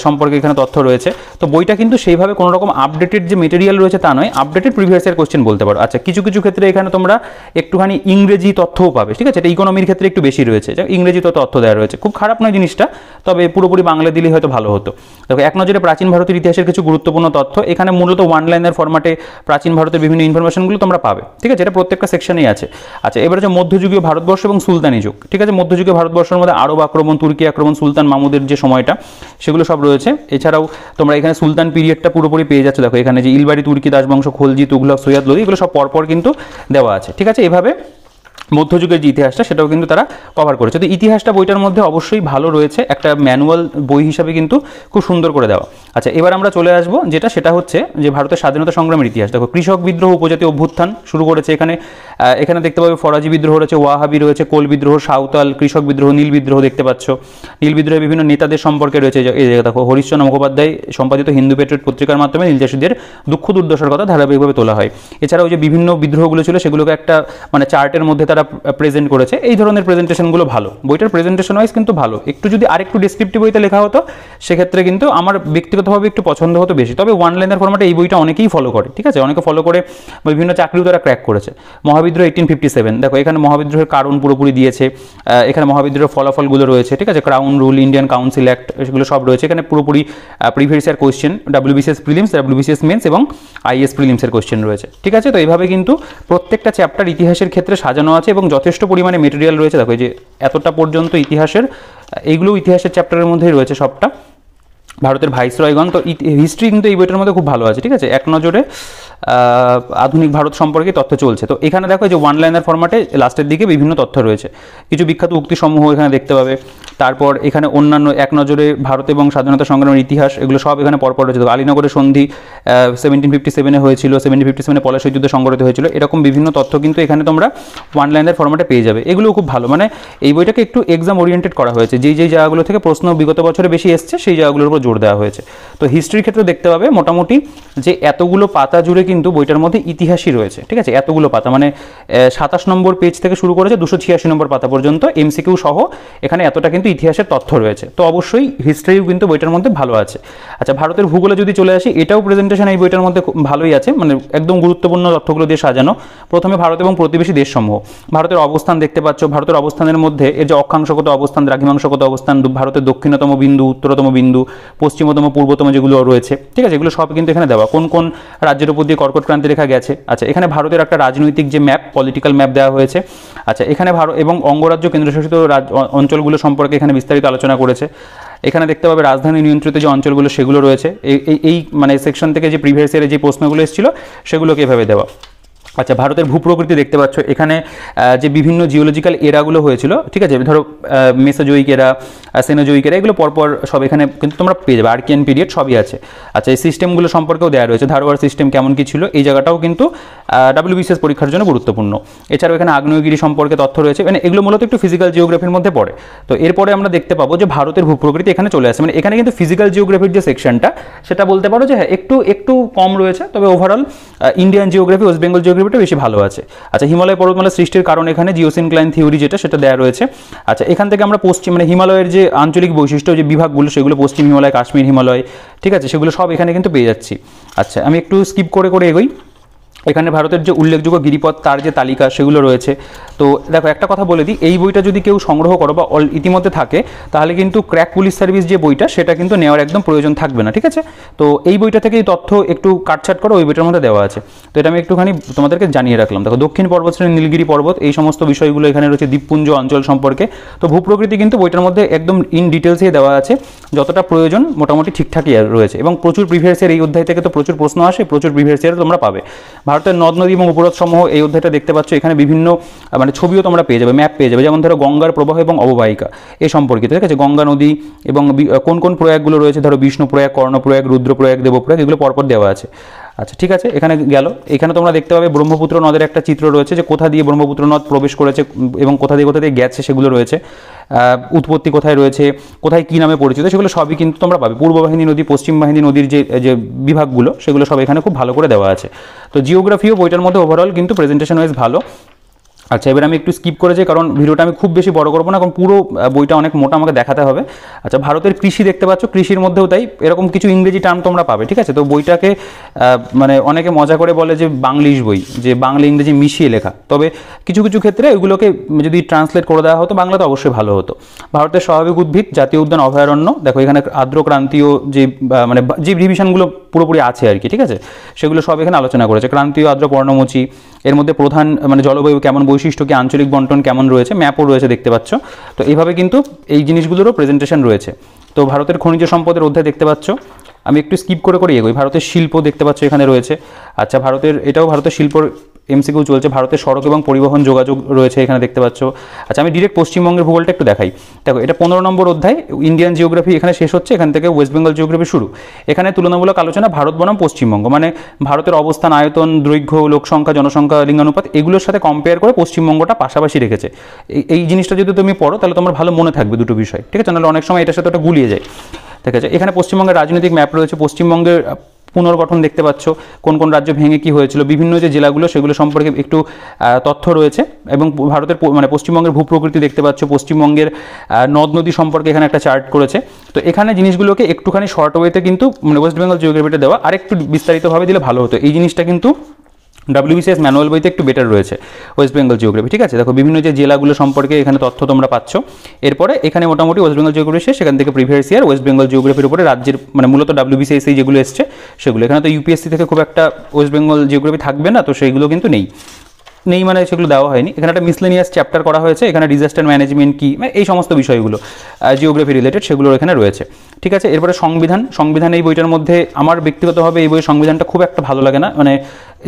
সম্পর্কে এখানে তথ্য রয়েছে। তো বইটা কিন্তু সেইভাবে কোনো রকম আপডেটেড যে মেটেরিয়াল রয়েছে তা নয়, আপডেটেড প্রিভিয়াস ইয়ার কোশ্চেন বলতে পারো। আচ্ছা, কিছু ক্ষেত্রে এখানে তোমরা একটুখানি ইংরেজি তথ্যও পাবে। ঠিক আছে, এটা ইকোনমির ক্ষেত্রে একটু বেশি রয়েছে, ইংরেজি তথ্য দেওয়া রয়েছে, খুব খারাপ নয় জিনিসটা, তবে পুরোপুরি বাংলা দিলেই হয়তো ভালো হতো। দেখো এক নজরে প্রাচীন ভারতের ইতিহাসের কিছু গুরুত্বপূর্ণ তথ্য, এখানে মূলত ওয়ান লাইনের ফরম্যাটে প্রাচীন ভারতের বিভিন্ন ইনফরমেশনগুলো তোমরা পাবে। ঠিক আছে, এটা প্রত্যেকটা সেকশনেই আছে। আচ্ছা, এবার হচ্ছে মধ্যযুগীয় ভারতবর্ষ এবং সুলতানি যুগ। ঠিক আছে, মধ্যযুগীয় ভারতবর্ষের মধ্যে আরব আক্রমণ, তুর্কি আক্রমণ, সুলতান মাহমুদের যে সময়টা, সেগুলো সব রয়েছে। এছাড়াও তোমরা এখানে সুলতান পিরিয়ডটা পুরোপুরি পেয়ে যাচ্ছ। দেখো এখানে যে ইলবাড়ি, তুর্কি দাসবংশ, খলজি, তুগলক, সৈয়দ লোদি, এগুলো সব পরপর কিন্তু দেওয়া আছে। ঠিক আছে, এভাবে মধ্যযুগের যে ইতিহাসটা সেটাও কিন্তু তারা কভার করেছে। তো ইতিহাসটা বইটার মধ্যে অবশ্যই ভালো রয়েছে, একটা ম্যানুয়াল বই হিসাবে কিন্তু খুব সুন্দর করে দেওয়া। আচ্ছা, এবার আমরা চলে আসবো সেটা হচ্ছে যে ভারতের স্বাধীনতা সংগ্রামের ইতিহাস। দেখো কৃষক বিদ্রোহ, উপজাতীয় অভ্যুত্থান শুরু করেছে এখানে দেখতে পাবে ফরাজি বিদ্রোহ রয়েছে, ওয়াহাবি রয়েছে, কোল বিদ্রোহ, সাঁওতাল, কৃষক বিদ্রোহ, নীল বিদ্রোহ দেখতে পাচ্ছ। নীল বিদ্রোহের বিভিন্ন নেতাদের সম্পর্কে রয়েছে, এই জায়গা দেখো হরিশ্চন্দ্র মুখোপাধ্যায় সম্পাদিত হিন্দু পেট্রিয়ট পত্রিকার মাধ্যমে নীল চাষীদের দুঃখ দুর্দশার কথা ধারাবাহিকভাবে তোলা হয়। এছাড়াও যে বিভিন্ন বিদ্রোহগুলো ছিল সেগুলোকে একটা চার্টের মধ্যে তারা প্রেজেন্ট করেছে। এই ধরনের প্রেজেন্টেশনগুলো ভালো, বইটার প্রেজেন্টেশন ওয়াইজ কিন্তু ভালো। একটু যদি আরেকটু ডেসক্রিপটিভ বইতে লেখা হতো সেক্ষেত্রে কিন্তু আমার ব্যক্তিগতভাবে একটু পছন্দ হতো বেশি। তবে ওয়ান লাইনের ফরম্যাটে এই বইটা অনেকেই ফলো করে। ঠিক আছে, অনেকে ফলো করে বিভিন্ন চাকরিও তারা ক্র্যাক করেছে। মহাবিদ্রোহ 1857, দেখো এখানে মহাবিদ্রোহের কারণ পুরোপুরি দিয়েছে, এখানে মহাবিদ্রোহের ফলাফলগুলো রয়েছে। ঠিক আছে, crown rule, Indian council act, এগুলো সব রয়েছে এখানে পুরোপুরি। Previous year question, WBCS prelims, WBCS mains এবং IAS প্রিলিমসের কোয়েশ্চেন রয়েছে। ঠিক আছে, তো এইভাবে কিন্তু প্রত্যেকটা চ্যাপ্টার ইতিহাসের ক্ষেত্রে সাজানো আছে এবং যথেষ্ট পরিমাণে মেটেরিয়াল রয়েছে। দেখো যে এতটা পর্যন্ত ইতিহাসের, এইগুলো ইতিহাসের চ্যাপ্টারের মধ্যেই রয়েছে সবটা। ভারতের ভাইসরয়গণ, তো হিস্ট্রি কিন্তু এই বইটার মধ্যে খুব ভালো আছে। ঠিক আছে, এক নজরে আধুনিক ভারত সম্পর্কে তথ্য চলছে। তো এখানে দেখো যে ওয়ান লাইনার ফরম্যাটে লাস্টের দিকে বিভিন্ন তথ্য রয়েছে, কিছু বিখ্যাত উক্তিসমূহ এখানে দেখতে পাবে। তারপর এখানে অন্যান্য এক নজরে ভারত এবং স্বাধীনতা সংগ্রামের ইতিহাস, এগুলো সব এখানে পরপর রয়েছে। আলীনগরের সন্ধি 1757 হয়েছিল, 1757 পলাশী যুদ্ধে সংঘটিত হয়েছিল, এরকম বিভিন্ন তথ্য কিন্তু এখানে তোমরা ওয়ান লাইনার ফরম্যাটে পেয়ে যাবে। এগুলো খুব ভালো, এই বইটাকে একটু এক্সাম ওরিয়েন্টেড করা হয়েছে, যেই জায়গাগুলো থেকে প্রশ্ন বিগত বছরে বেশি এসছে সেই জায়গাগুলোর উপর জোর দেওয়া হয়েছে। তো হিস্ট্রির ক্ষেত্রে দেখতে পাবে মোটামুটি যে এতগুলো পাতা জুড়ে কিন্তু বইটার মধ্যে ইতিহাসই রয়েছে। ঠিক আছে, এতগুলো পাতা 27 নম্বর পেজ থেকে শুরু করেছে 286 নম্বর পাতা পর্যন্ত MCQ সহ এখানে এতটা কিন্তু ইতিহাসের তথ্য রয়েছে। তো অবশ্যই হিস্ট্রিও কিন্তু বইটার মধ্যে ভালো আছে। আচ্ছা, ভারতের ভূগোলে যদি চলে আসি, এটাও প্রেজেন্টেশন এই বইটার মধ্যে ভালোই আছে, একদম গুরুত্বপূর্ণ তথ্যগুলো দিয়ে সাজানো। প্রথমে ভারত এবং প্রতিবেশী দেশসমূহ, ভারতের অবস্থান দেখতে পাচ্ছ। ভারতের অবস্থানের মধ্যে এর যে অক্ষাংশগত অবস্থান, দ্রাঘিমাংশগত অবস্থান, ভারতের দক্ষিণতম বিন্দু, উত্তরতম বিন্দু, পশ্চিমতম, পূর্বতম যেগুলো রয়েছে। ঠিক আছে, এগুলো সব কিন্তু এখানে দেওয়া, কোন কোন রাজ্যের উপর দিয়ে কর্কট ক্রান্তি রেখা গেছে। আচ্ছা, এখানে ভারতের একটা রাজনৈতিক যে ম্যাপ, পলিটিক্যাল ম্যাপ দেওয়া হয়েছে। আচ্ছা, এখানে ভারত এবং অঙ্গরাজ্য কেন্দ্রশাসিত অঞ্চলগুলো সম্পর্কে এখানে বিস্তারিত আলোচনা করেছে। এখানে দেখতে পাবে রাজধানী নিয়ন্ত্রিত যে অঞ্চলগুলো সেগুলো রয়েছে। এই সেকশন থেকে যে প্রিভিয়াস ইয়ারে যে প্রশ্নগুলো এসেছিল সেগুলোকে এভাবে দেওয়া। আচ্ছা, ভারতের ভূপ্রকৃতি দেখতে পাচ্ছ, এখানে যে বিভিন্ন জিওলজিক্যাল এরাগুলো হয়েছিল। ঠিক আছে, ধরো মেসোজোইক এরা, সেনোজোইক এরা, এগুলো পরপর সব এখানে কিন্তু তোমরা পেয়ে যাবে। আর্কিয়ান পিরিয়ড সবই আছে। আচ্ছা, এই সিস্টেমগুলো সম্পর্কেও দেওয়া রয়েছে, ধারওয়ার সিস্টেম কেমন কী ছিল, এই জায়গাটাও কিন্তু WBCS পরীক্ষার জন্য গুরুত্বপূর্ণ। এছাড়াও এখানে আগ্নেয়গিরি সম্পর্কে তথ্য রয়েছে, এগুলো মূলত একটু ফিজিক্যাল জিওগ্রাফির মধ্যে পড়ে। তো এরপরে আমরা দেখতে পাবো যে ভারতের ভূপ্রকৃতি এখানে চলে আসে, এখানে কিন্তু ফিজিক্যাল জিওগ্রাফির যে সেকশনটা সেটা বলতে পারো যে হ্যাঁ একটু কম রয়েছে, তবে overall Indian geography, West Bengal জিওগ্রাফিটা বেশি ভালো আছে। আচ্ছা, হিমালয় পর্বতমালা সৃষ্টির কারণ এখানে জিওসিনক্লাইন থিওরি সেটা দেওয়া রয়েছে। আচ্ছা, এখান থেকে আমরা পশ্চিম হিমালয়ের যে আঞ্চলিক বৈশিষ্ট্য যে বিভাগগুলো সেগুলো পশ্চিম হিমালয়, কাশ্মীর হিমালয়, ঠিক আছে, সেগুলো সব এখানে কিন্তু পেয়ে যাচ্ছি। আচ্ছা, আমি একটু স্কিপ করে এগোই। এখানে ভারতের যে উল্লেখযোগ্য গিরিপথ তার যে তালিকা সেগুলো রয়েছে। তো দেখো একটা কথা বলে দিই, এই বইটা যদি কেউ সংগ্রহ করো বা ইতিমধ্যে থাকে তাহলে কিন্তু ক্র্যাক পুলিশ সার্ভিস যে বইটা সেটা কিন্তু নেওয়ার একদম প্রয়োজন থাকবে না। ঠিক আছে, তো এই বইটা থেকে এই তথ্য একটু কাটছাট করো, ওই বইটার মধ্যে দেওয়া আছে। তো এটা আমি একটুখানি তোমাদেরকে জানিয়ে রাখলাম। দেখো দক্ষিণ পর্বতশ্রেণী, নীলগিরি পর্বত, এই সমস্ত বিষয়গুলো এখানে রয়েছে, দ্বীপপুঞ্জ অঞ্চল সম্পর্কে। তো ভূপ্রকৃতি কিন্তু বইটার মধ্যে একদম ইন ডিটেলসে দেওয়া আছে, যতটা প্রয়োজন মোটামুটি ঠিকঠাকই রয়েছে। এবং প্রচুর প্রিভিয়াস ইয়ার এই অধ্যায় থেকে তো প্রচুর প্রশ্ন আসে, প্রচুর প্রিভিয়াস ইয়ার তোমরা পাবে। ভারতের নদ নদী এবং উপহ্রদ সমূহ এই অধ্যায়টা দেখতে পাচ্ছ, এখানে বিভিন্ন ছবিও তোমরা পেয়ে যাবে, ম্যাপ পেয়ে যাবে। যেমন ধরো গঙ্গার প্রবাহ এবং অববাহিকা এই সম্পর্কিত। ঠিক আছে, গঙ্গা নদী এবং কোন কোন প্রয়াগগুলো রয়েছে, ধরো বিষ্ণু প্রয়াগ, কর্ণপ্রয়াগ, রুদ্রপ্রয়াগ, দেবপ্রয়াগ, এগুলো পরপর দেওয়া আছে। আচ্ছা ঠিক আছে, এখানে গেল। এখানে তোমরা দেখতে পাবে ব্রহ্মপুত্র নদের একটা চিত্র রয়েছে, যে কোথা দিয়ে ব্রহ্মপুত্র নদ প্রবেশ করেছে এবং কোথা দিয়ে গেছে সেগুলো রয়েছে, উৎপত্তি কোথায় রয়েছে, কোথায় কী নামে পরিচিত, সেগুলো সবই কিন্তু তোমরা পাবে। পূর্ব বাহিনী নদী, পশ্চিম বাহিনী নদীর যে বিভাগগুলো, সেগুলো সব এখানে খুব ভালো করে দেওয়া আছে। তো জিওগ্রাফিও বইটার মধ্যে ওভারঅল কিন্তু প্রেজেন্টেশন ওয়াইজ ভালো। আচ্ছা, এবার আমি একটু স্কিপ করেছি কারণ ভিডিওটা আমি খুব বেশি বড় করবো না, কারণ পুরো বইটা অনেক মোটা আমাকে দেখাতে হবে। আচ্ছা, ভারতের কৃষি দেখতে পাচ্ছ, কৃষির মধ্যেও তাই এরকম কিছু ইংরেজি টার্ম তোমরা পাবে, ঠিক আছে। তো বইটাকে মানে অনেকে মজা করে বলে যে বাংলিশ বই, যে বাংলা ইংরেজি মিশিয়ে লেখা, তবে কিছু কিছু ক্ষেত্রে এগুলোকে যদি ট্রান্সলেট করে দেওয়া হতো বাংলাতে অবশ্যই ভালো হতো। ভারতের স্বাভাবিক উদ্ভিদ, জাতীয় উদ্যান, অভয়ারণ্য, দেখো এখানে আর্দ্র ক্রান্তীয় যে মানে যে ডিভিশনগুলো পুরোপুরি আছে আর কি, ঠিক আছে, সেগুলো সব এখানে আলোচনা করেছে। ক্রান্তীয় আর্দ্র পর্ণমোচী, এর মধ্যে প্রধান মানে জলবায়ু কেমন, বৈশিষ্ট্য কি, আঞ্চলিক বন্টন কেমন রয়েছে, ম্যাপও রয়েছে দেখতে পাচ্ছ। তো এইভাবে কিন্তু এই জিনিসগুলোরও প্রেজেন্টেশন রয়েছে। তো ভারতের খনিজ সম্পদের অধ্যায় দেখতে পাচ্ছ, আমি একটু স্কিপ করে এগোই। ভারতের শিল্প দেখতে পাচ্ছ এখানে রয়েছে। আচ্ছা, এটাও ভারতের শিল্পর এমসিকিউ চলছে। ভারতের সড়ক এবং পরিবহন যোগাযোগ রয়েছে এখানে দেখতে পাচ্ছ। আচ্ছা, আমি ডিরেক্ট পশ্চিমবঙ্গের ভূগোলটা একটু দেখাই। দেখো, এটা 15 নম্বর অধ্যায়, ইন্ডিয়ান জিওগ্রাফি এখানে শেষ হচ্ছে, এখান থেকে ওয়েস্ট বেঙ্গল জিওগ্রাফি শুরু। এখানে তুলনামূলক আলোচনা ভারত বনাম পশ্চিমবঙ্গ, মানে ভারতের অবস্থান, আয়তন, দৈর্ঘ্য, লোকসংখ্যা, জনসংখ্যা, লিঙ্গানুপাত, এগুলোর সাথে কম্পেয়ার করে পশ্চিমবঙ্গটা পাশাপাশি রেখেছে। এই জিনিসটা যদি তুমি পড়ো তাহলে তোমার ভালো মনে থাকবে দুটো বিষয়, ঠিক আছে, নাহলে অনেক সময় এটার সাথে ওটা গুলিয়ে যায়, ঠিক আছে। এখানে পশ্চিমবঙ্গের রাজনৈতিক ম্যাপ রয়েছে, পশ্চিমবঙ্গের পুনর্গঠন দেখতে পাচ্ছ, কোন কোন রাজ্য ভেঙে কী হয়েছিল, বিভিন্ন যে জেলাগুলো সেগুলো সম্পর্কে একটু তথ্য রয়েছে, এবং ভারতের মানে পশ্চিমবঙ্গের ভূপ্রকৃতি দেখতে পাচ্ছ, পশ্চিমবঙ্গের নদ নদী সম্পর্কে এখানে একটা চার্ট করেছে। তো এখানে জিনিসগুলোকে একটুখানি শর্ট ওয়েতে কিন্তু মানে ওয়েস্ট বেঙ্গল জিওগ্রাফিটা দেওয়া, আর একটু বিস্তারিতভাবে দিলে ভালো হতো। এই জিনিসটা কিন্তু WBCS ম্যানুয়াল বইতে একটু বেটার রয়েছে ওয়েস্ট বেঙ্গল জিওগ্রাফি, ঠিক আছে। দেখো, বিভিন্ন যে জেলাগুলো সম্পর্কে এখানে তথ্য তোমরা পাচ্ছ। এরপরে এখানে মোটামুটি ওয়েস্ট বেঙ্গল জিওগ্রাফি শেষ, সেখান থেকে প্রিভিয়াস ইয়ার ওয়েস্ট বেঙ্গল জিওগ্রাফির উপরে রাজ্যের মানে মূলত WBCS যেগুলো এসছে সেগুলো। এখানে তো UPSC থেকে খুব একটা ওয়েস্ট বেঙ্গল জিওগ্রাফি থাকবে না, তো সেইগুলো কিন্তু নেই মানে সেগুলো দেওয়া হয়নি। এখানে একটা মিসলেনিয়াস চ্যাপ্টার করা হয়েছে, এখানে ডিজাস্টার ম্যানেজমেন্ট কি, মানে এই সমস্ত বিষয়গুলো জিওগ্রাফি রিলেটেড সেগুলো এখানে রয়েছে, ঠিক আছে। এরপরে সংবিধান এই বইটার মধ্যে আমার ব্যক্তিগতভাবে এই বইয়ের সংবিধানটা খুব একটা ভালো লাগে না, মানে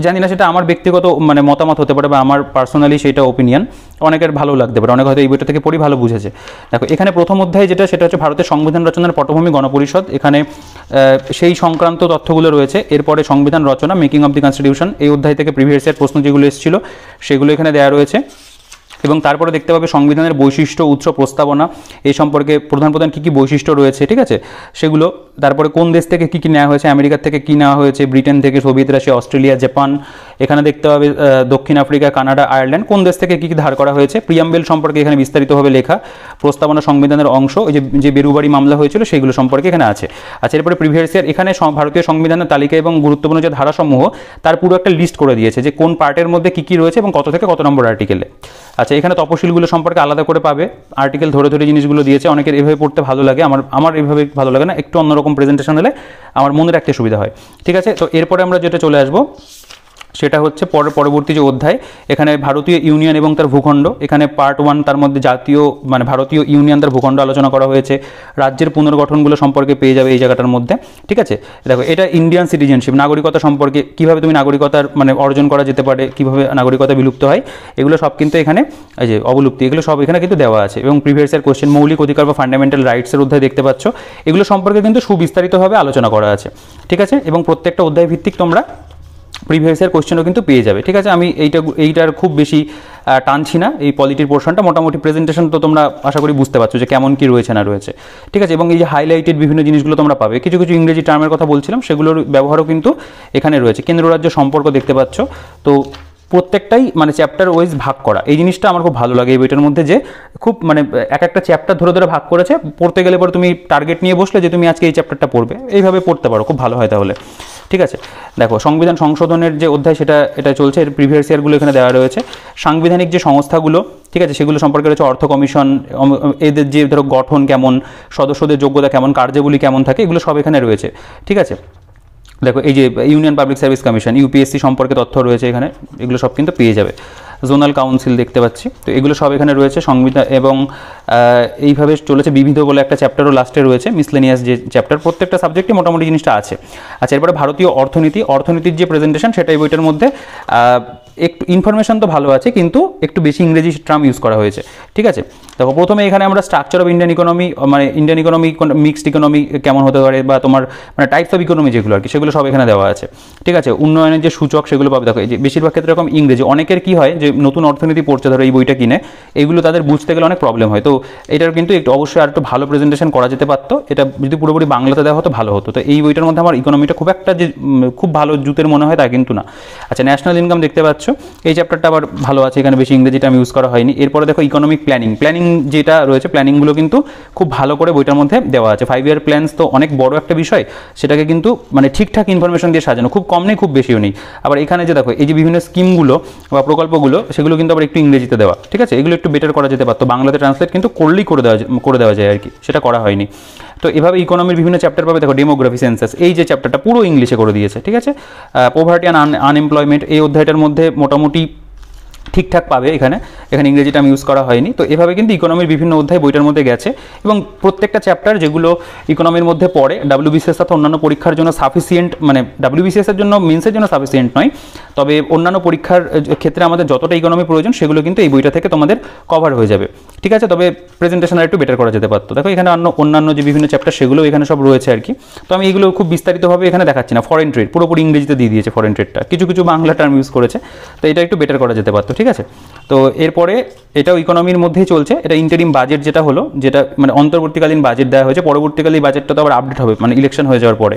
জানি না, সেটা আমার ব্যক্তিগত মানে মতামত হতে পারে বা আমার পার্সোনালি সেটা ওপিনিয়ন, অনেকের ভালো লাগতে পারে, অনেক হয়তো এই বইটা থেকে পড়ি ভালো বুঝেছে। দেখো, এখানে প্রথম অধ্যায় সেটা হচ্ছে ভারতের সংবিধান রচনার পটভূমি, গণপরিষদ, এখানে সেই সংক্রান্ত তথ্যগুলো রয়েছে। এরপরে সংবিধান রচনা, মেকিং অফ দি কনস্টিটিউশন, এই অধ্যায় থেকে প্রিভিয়াস ইয়ার প্রশ্ন যেগুলো এসেছিল সেগুলো এখানে দেওয়া রয়েছে। এবং তারপরে দেখতে পাবে সংবিধানের বৈশিষ্ট্য, উৎস, প্রস্তাবনা, এই সম্পর্কে প্রধান কী কী বৈশিষ্ট্য রয়েছে, ঠিক আছে, সেগুলো। তারপরে কোন দেশ থেকে কী কী নেওয়া হয়েছে, আমেরিকার থেকে কী নেওয়া হয়েছে, ব্রিটেন থেকে, সোভিয়েত রাশিয়া, অস্ট্রেলিয়া, জাপান, এখানে দেখতে পাবে দক্ষিণ আফ্রিকা, কানাডা, আয়ারল্যান্ড, কোন দেশ থেকে কী কী ধার করা হয়েছে, প্রিয়াম্বেল সম্পর্কে এখানে বিস্তারিতভাবে লেখা, প্রস্তাবনা সংবিধানের অংশ, ওই যে বেরুবাড়ি মামলা হয়েছিল সেগুলো সম্পর্কে এখানে আছে। আচ্ছা, এরপরে প্রিভিয়াস ইয়ার এখানে ভারতীয় সংবিধানের তালিকা এবং গুরুত্বপূর্ণ যে ধারাসমূহ তার পুরো একটা লিস্ট করে দিয়েছে, যে কোন পার্টের মধ্যে কী কী রয়েছে এবং কত থেকে কত নম্বর আর্টিকেলে। আচ্ছা, এখানে তপশিলগুলো সম্পর্কে আলাদা করে পাবে, আর্টিকেল ধরে ধরে জিনিসগুলো দিয়েছে। অনেকের এভাবে পড়তে ভালো লাগে, আমার এভাবে ভালো লাগে না, একটু অন্যরকম প্রেজেন্টেশন হলে আমার মনে রাখতে সুবিধা হয়, ঠিক আছে। তো এরপরে আমরা যেটা চলে আসবো সেটা হচ্ছে পরবর্তী যে অধ্যায়, এখানে ভারতীয় ইউনিয়ন এবং তার ভূখণ্ড, এখানে পার্ট 1 তার মধ্যে জাতীয় মানে ভারতীয় ইউনিয়ন তার ভূখণ্ড আলোচনা করা হয়েছে। রাজ্যের পুনর্গঠনগুলো সম্পর্কে পেয়ে যাবে এই জায়গাটার মধ্যে, ঠিক আছে। দেখো, এটা ইন্ডিয়ান সিটিজেনশিপ, নাগরিকতা সম্পর্কে, কীভাবে তুমি নাগরিকতার মানে অর্জন করা যেতে পারে, কীভাবে নাগরিকতা বিলুপ্ত হয়, এগুলো সব কিন্তু এখানে এই যে অবলুপ্তি, এগুলো সব এখানে কিন্তু দেওয়া আছে। এবং প্রিভিয়াস ইয়ার কোশ্চেন, মৌলিক অধিকার বা ফান্ডামেন্টাল রাইটসের অধ্যায় দেখতে পাচ্ছ, এগুলো সম্পর্কে কিন্তু সুবিস্তারিতভাবে আলোচনা করা আছে, ঠিক আছে। এবং প্রত্যেকটা অধ্যায় ভিত্তিক তোমরা প্রিভিয়াস ইয়ার কোশ্চেনও কিন্তু পেয়ে যাবে, ঠিক আছে। আমি এইটার খুব বেশি টানছি না, এই পলিটির পোর্শনটা মোটামুটি প্রেজেন্টেশন তো তোমরা আশা করি বুঝতে পারছো যে কেমন কী রয়েছে না রয়েছে, ঠিক আছে। এবং এই যে হাইলাইটেড বিভিন্ন জিনিসগুলো তোমরা পাবে, কিছু কিছু ইংরেজি টার্মের কথা বলছিলাম সেগুলোর ব্যবহারও কিন্তু এখানে রয়েছে। কেন্দ্র রাজ্য সম্পর্ক দেখতে পাচ্ছ, তো প্রত্যেকটাই মানে চ্যাপ্টার ওয়াইজ ভাগ করা, এই জিনিসটা আমার খুব ভালো লাগে এই বইটার মধ্যে, যে খুব মানে এক একটা চ্যাপ্টার ধরে ধরে ভাগ করেছে। পড়তে গেলে পরে তুমি টার্গেট নিয়ে বসলে যে তুমি আজকে এই চ্যাপ্টারটা পড়বে, এইভাবে পড়তে পারো, খুব ভালো হয় তাহলে, ঠিক আছে। দেখো, সংবিধান সংশোধনের যে অধ্যায় এটা চলছে, এর প্রিভিয়াস ইয়ারগুলো এখানে দেওয়া রয়েছে। সাংবিধানিক যে সংস্থাগুলো, ঠিক আছে, সেগুলো সম্পর্কে রয়েছে অর্থ কমিশন, এদের যে ধরো গঠন কেমন, সদস্যদের যোগ্যতা কেমন, কার্যাবলী কেমন থাকে, এগুলো সব এখানে রয়েছে, ঠিক আছে। দেখো, এই যে union public service commission, UPSC সম্পর্কে তথ্য রয়েছে এখানে, এগুলো সব কিন্তু পেয়ে যাবে। জোনাল কাউন্সিল দেখতে পাচ্ছি, তো এগুলো সব এখানে রয়েছে। সংবিধান এবং এইভাবে চলেছে। বিবিধ বলে একটা চ্যাপ্টারও লাস্টে রয়েছে, মিসলেনিয়াস যে চ্যাপ্টার, প্রত্যেকটা সাবজেক্টে মোটামুটি জিনিসটা আছে। আচ্ছা, এরপরে ভারতীয় অর্থনীতির যে প্রেজেন্টেশন, সেটাই বইটার মধ্যে একটু ইনফরমেশন তো ভালো আছে, কিন্তু একটু বেশি ইংরেজি টার্ম ইউজ করা হয়েছে। ঠিক আছে, দেখো প্রথমে এখানে আমরা স্ট্রাকচার অফ ইন্ডিয়ান ইকোনমি, মানে ইন্ডিয়ান ইকোনমি মিক্সড ইকোনমি কেমন হতে পারে, বা তোমার মানে টাইপস অফ ইকোনমি যেগুলো আর কি, সেগুলো সব এখানে দেওয়া আছে। ঠিক আছে, উন্নয়নের যে সূচক সেগুলো পাবে। দেখো এই যে বেশিরভাগ ক্ষেত্রে এরকম ইংরেজি, অনেকের কি হয় যে নতুন অর্থনীতি পড়ছে ধরো এই বইটা কিনে, এইগুলো তাদের বুঝতে গেলে অনেক প্রবলেম হয়। তো এটার কিন্তু একটু অবশ্যই আর একটু ভালো প্রেজেন্টেশন করা যেতে পারতো, এটা যদি পুরোপুরি বাংলাতে দেওয়া হতো ভালো হতো। তো এই বইটার মধ্যে আমার ইকোনমিটা খুব একটা যে খুব ভালো জুতের মনে হয় তা কিন্তু না। আচ্ছা, ন্যাশনাল ইনকাম দেখতে পাচ্ছ, এই চ্যাপ্টারটা আবার ভালো আছে, এখানে বেশি ইংরেজিটা আমি ইউজ করা হয়নি। এরপরে দেখো ইকোনমিক প্ল্যানিং যেটা রয়েছে, প্ল্যানিংগুলো কিন্তু খুব ভালো করে বইটার মধ্যে দেওয়া আছে। 5 ইয়ার প্ল্যানস তো অনেক বড় একটা বিষয়, সেটাকে কিন্তু মানে ঠিকঠাক ইনফরমেশন দিয়ে সাজানো, খুব কম নেই খুব বেশিও নেই। আবার এখানে যে দেখো এই যে বিভিন্ন স্কিমগুলো বা প্রকল্পগুলো, সেগুলো কিন্তু আবার একটু ইংরেজিতে দেওয়া। ঠিক আছে, এগুলো একটু বেটার করা যেতে পারতো, বাংলাতে ট্রান্সলেট কিন্তু করলেই করে দেওয়া যায় আর কি, সেটা করা হয়নি। তো এভাবে ইকোনমির বিভিন্ন চ্যাপ্টার পাবে। দেখো ডেমোগ্রাফি, সেন্সাস, এই যে চ্যাপ্টারটা পুরো ইংলিশে করে দিয়েছে। ঠিক আছে, পোভার্টি অ্যান্ড আনএমপ্লয়মেন্ট এই অধ্যায়টার মধ্যে মোটামুটি ঠিকঠাক পাবে। এখানে ইংরেজিটা আমি ইউজ করা হয়নি। তো এভাবে কিন্তু ইকোনমির বিভিন্ন অধ্যায় বইটার মধ্যে গেছে, এবং প্রত্যেকটা চ্যাপ্টার যেগুলো ইকোনমির মধ্যে পড়ে WBCS তথা অন্যান্য পরীক্ষার জন্য সাফিসিয়েন্ট, মানে WBCS এর জন্য মেন্সের জন্য সাফিসিয়েন্ট নয়, তবে অন্যান্য পরীক্ষার ক্ষেত্রে আমাদের যতটা ইকোনমি প্রয়োজন সেগুলো কিন্তু এই বইটা থেকে তোমাদের কভার হয়ে যাবে। ঠিক আছে, তবে প্রেজেন্টেশন আর একটু বেটার করা যেতে পারতো। দেখো এখানে অন্যান্য যে বিভিন্ন চ্যাপ্টার সেগুলো এখানে সব রয়েছে আর কি। তো আমি এগুলো খুব বিস্তারিতভাবে এখানে দেখাচ্ছি না। ফরেন ট্রেড পুরোপুরি ইংরেজিতে দিয়ে দিয়েছে, ফরেন ট্রেডটা কিছু বাংলা টার্ম ইউজ করেছে, তো এটা একটু বেটার করা যেতে পারতো। ঠিক আছে, তো এরপরে এটাও ইকোনমির মধ্যেই চলছে। এটা ইন্টারিম বাজেট যেটা হলো, যেটা মানে অন্তর্বর্তীকালীন বাজেট দেওয়া হয়েছে, পরবর্তীকালে এই বাজেটটা তো আবার আপডেট হবে, মানে ইলেকশন হয়ে যাওয়ার পরে,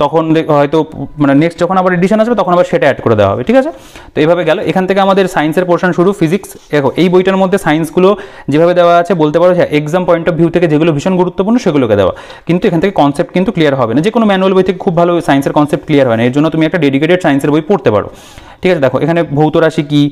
তখন হয়তো মানে নেক্সট যখন আবার এডিশন আসবে তখন আবার সেটা অ্যাড করে দেওয়া হবে। ঠিক আছে, তো এইভাবে গেল। এখান থেকে আমাদের সায়েন্সের পোর্শন শুরু। ফিজিক্স, দেখো এই বইটার মধ্যে সায়েন্সগুলো যেভাবে দেওয়া আছে বলতে পারো যে এক্সাম পয়েন্ট অফ ভিউ থেকে যেগুলো ভীষণ গুরুত্বপূর্ণ সেগুলোকে দেওয়া, কিন্তু এখান থেকে কনসেপ্ট কিন্তু ক্লিয়ার হবে না। যে কোনো ম্যানুয়াল বই থেকে খুব ভালো সায়েন্সের কনসেপ্ট ক্লিয়ার হয় না, এর জন্য তুমি একটা ডেডিকেটেড সায়েন্সের বই পড়তে পারো। ঠিক আছে, দেখো এখানে ভৌত রাশি কী,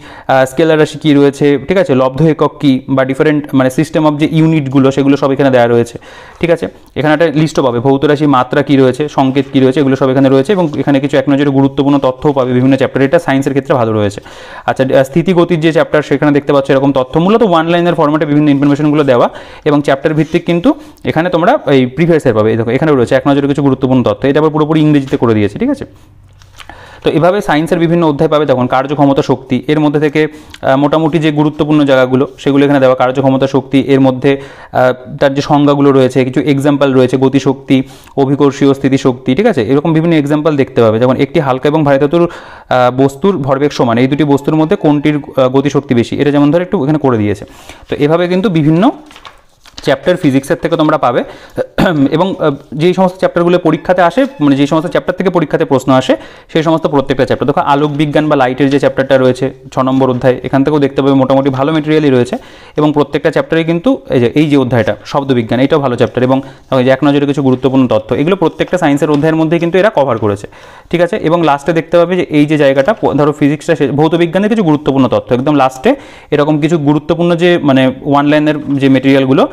স্কেলার রাশি কী রয়েছে, ঠিক আছে, লব্ধ একক কী, বা ডিফারেন্ট মানে সিস্টেম অফ যে ইউনিটগুলো সেগুলো সব এখানে দেওয়া রয়েছে। ঠিক আছে, এখানে একটা লিস্টও পাবে, ভৌত রাশি মাত্রা কী রয়েছে, সংকেত কী রয়েছে, এগুলো সব এখানে রয়েছে, এবং এখানে কিছু এক নজরে গুরুত্বপূর্ণ তথ্যও পাবে বিভিন্ন চ্যাপ্টার। এটা সায়েন্সের ক্ষেত্রে ভালো রয়েছে। আচ্ছা, স্থিতিগতির যে চ্যাপ্টার সেখানে দেখতে পাচ্ছ এরকম তথ্য, মূলত ওয়ান লাইনের ফর্মেটে বিভিন্ন ইনফরমেশনগুলো দেওয়া, এবং চ্যাপ্টার ভিত্তিক কিন্তু এখানে তোমরা এই প্রিভিয়াস ইয়ার পাবে। দেখো এখানে রয়েছে এক নজরে কিছু গুরুত্বপূর্ণ তথ্য, এটা আবার পুরোপুরি ইংরেজিতে করে দিয়েছে। ঠিক আছে, তো এভাবে সায়েন্সের বিভিন্ন অধ্যায় পাবে। তখন কার্যক্ষমতা শক্তি, এর মধ্যে থেকে মোটামুটি যে গুরুত্বপূর্ণ জায়গাগুলো সেগুলো এখানে দেওয়া। কার্যক্ষমতা শক্তি, এর মধ্যে তার যে সংজ্ঞাগুলো রয়েছে, কিছু এক্সাম্পল রয়েছে, গতিশক্তি, অভিকর্ষীয় স্থিতিশক্তি। ঠিক আছে, এরকম বিভিন্ন এক্সাম্পল দেখতে পাবে। যেমন একটি হালকা এবং ভারী ধাতুর বস্তুর ভরবেগ সমান, এই দুটি বস্তুর মধ্যে কোনটির গতিশক্তি বেশি, এটা যেমন ধর একটু এখানে করে দিয়েছে। তো এভাবে কিন্তু বিভিন্ন চ্যাপ্টার ফিজিক্সের থেকে তোমরা পাবে। এবং যেই সমস্ত চ্যাপ্টারগুলো পরীক্ষাতে আসে, মানে যেই সমস্ত চ্যাপ্টার থেকে পরীক্ষাতে প্রশ্ন আসে সেই সমস্ত প্রত্যেকটা চ্যাপ্টার। দেখো আলোক বিজ্ঞান বা লাইটের যে চ্যাপ্টারটা রয়েছে 6 নম্বর অধ্যায়, এখান থেকেও দেখতে পাবে মোটামুটি ভালো মেটেরিয়ালই রয়েছে, এবং প্রত্যেকটা চ্যাপ্টারে কিন্তু এই যে অধ্যায়টা শব্দবিজ্ঞান, এইটাও ভালো চ্যাপ্টার, এবং যে এক নজরে কিছু গুরুত্বপূর্ণ তথ্য, এগুলো প্রত্যেকটা সায়েন্সের অধ্যায়ের মধ্যে কিন্তু এরা কভার করেছে। ঠিক আছে, এবং লাস্টে দেখতে পাবে যে এই যে জায়গাটা, ধরো ফিজিক্সটা, ভৌতবিজ্ঞানের কিছু গুরুত্বপূর্ণ তথ্য, একদম লাস্টে এরকম কিছু গুরুত্বপূর্ণ যে মানে ওয়ান লাইনের যে মেটেরিয়ালগুলো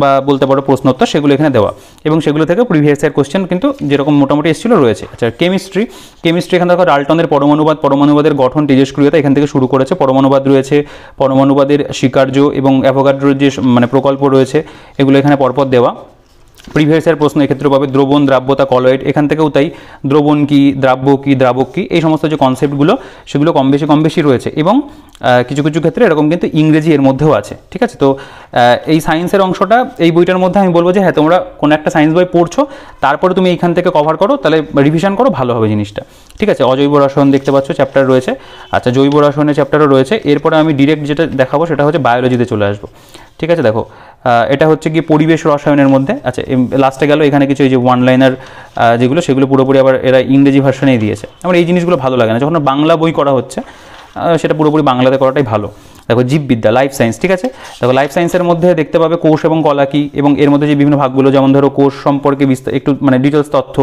বা বলতে পারো প্রশ্নোত্তর, সেগুলো এখানে দেওয়া, এবং সেগুলো থেকে প্রিভিয়াস ইয়ার কোশ্চেন কিন্তু যেরকম মোটামুটি এসেছিল রয়েছে। আচ্ছা, কেমিস্ট্রি এখানে দেখো ডাল্টনের পরমাণুবাদের গঠন, তেজস্ক্রিয়তা, এখান থেকে শুরু করেছে। পরমাণুবাদ রয়েছে, পরমাণুবাদের স্বীকার্য এবং অ্যাভোগাড্রোর যে মানে প্রকল্প রয়েছে, এগুলো এখানে পরপর দেওয়া। প্রিভিয়াস ইয়ার প্রশ্ন এক্ষেত্রে পাবে দ্রবণ, দ্রাব্যতা, কলয়েড, এখান থেকেও তাই দ্রবণ কী, দ্রাব্য কী, দ্রাবক কী, এই সমস্ত যে কনসেপ্টগুলো সেগুলো কম বেশি রয়েছে, এবং কিছু ক্ষেত্রে এরকম কিন্তু ইংরেজি এর মধ্যেও আছে। ঠিক আছে, তো এই সায়েন্সের অংশটা এই বইটার মধ্যে আমি বলবো যে হ্যাঁ, তোমরা কোনো একটা সায়েন্স বই পড়ছো, তারপরে তুমি এইখান থেকে কভার করো, তাহলে রিভিশন করো, ভালো হবে জিনিসটা। ঠিক আছে, অজৈব রসায়ন দেখতে পাচ্ছ চ্যাপ্টার রয়েছে। আচ্ছা, জৈব রসায়নের চ্যাপ্টারও রয়েছে। এরপরে আমি ডিরেক্ট যেটা দেখাবো সেটা হচ্ছে বায়োলজিতে চলে আসবো। ঠিক আছে, দেখো এটা হচ্ছে কি পরিবেশ রসায়নের মধ্যে। আচ্ছা, লাস্টে গেল এখানে কিছু এই যে ওয়ান লাইনার যেগুলো, সেগুলো পুরোপুরি আবার এরা ইংরেজি ভার্সনেই দিয়েছে। আমার এই জিনিসগুলো ভালো লাগে না, যখন বাংলা বই করা হচ্ছে সেটা পুরোপুরি বাংলাতে করাটাই ভালো। দেখো জীববিদ্যা, লাইফ সায়েন্স। ঠিক আছে, দেখো লাইফ সায়েন্সের মধ্যে দেখতে পাবে কোষ এবং কলা কী, এবং এর মধ্যে যে বিভিন্ন ভাগগুলো, যেমন ধরো কোষ সম্পর্কে একটু মানে ডিটেলস তথ্য,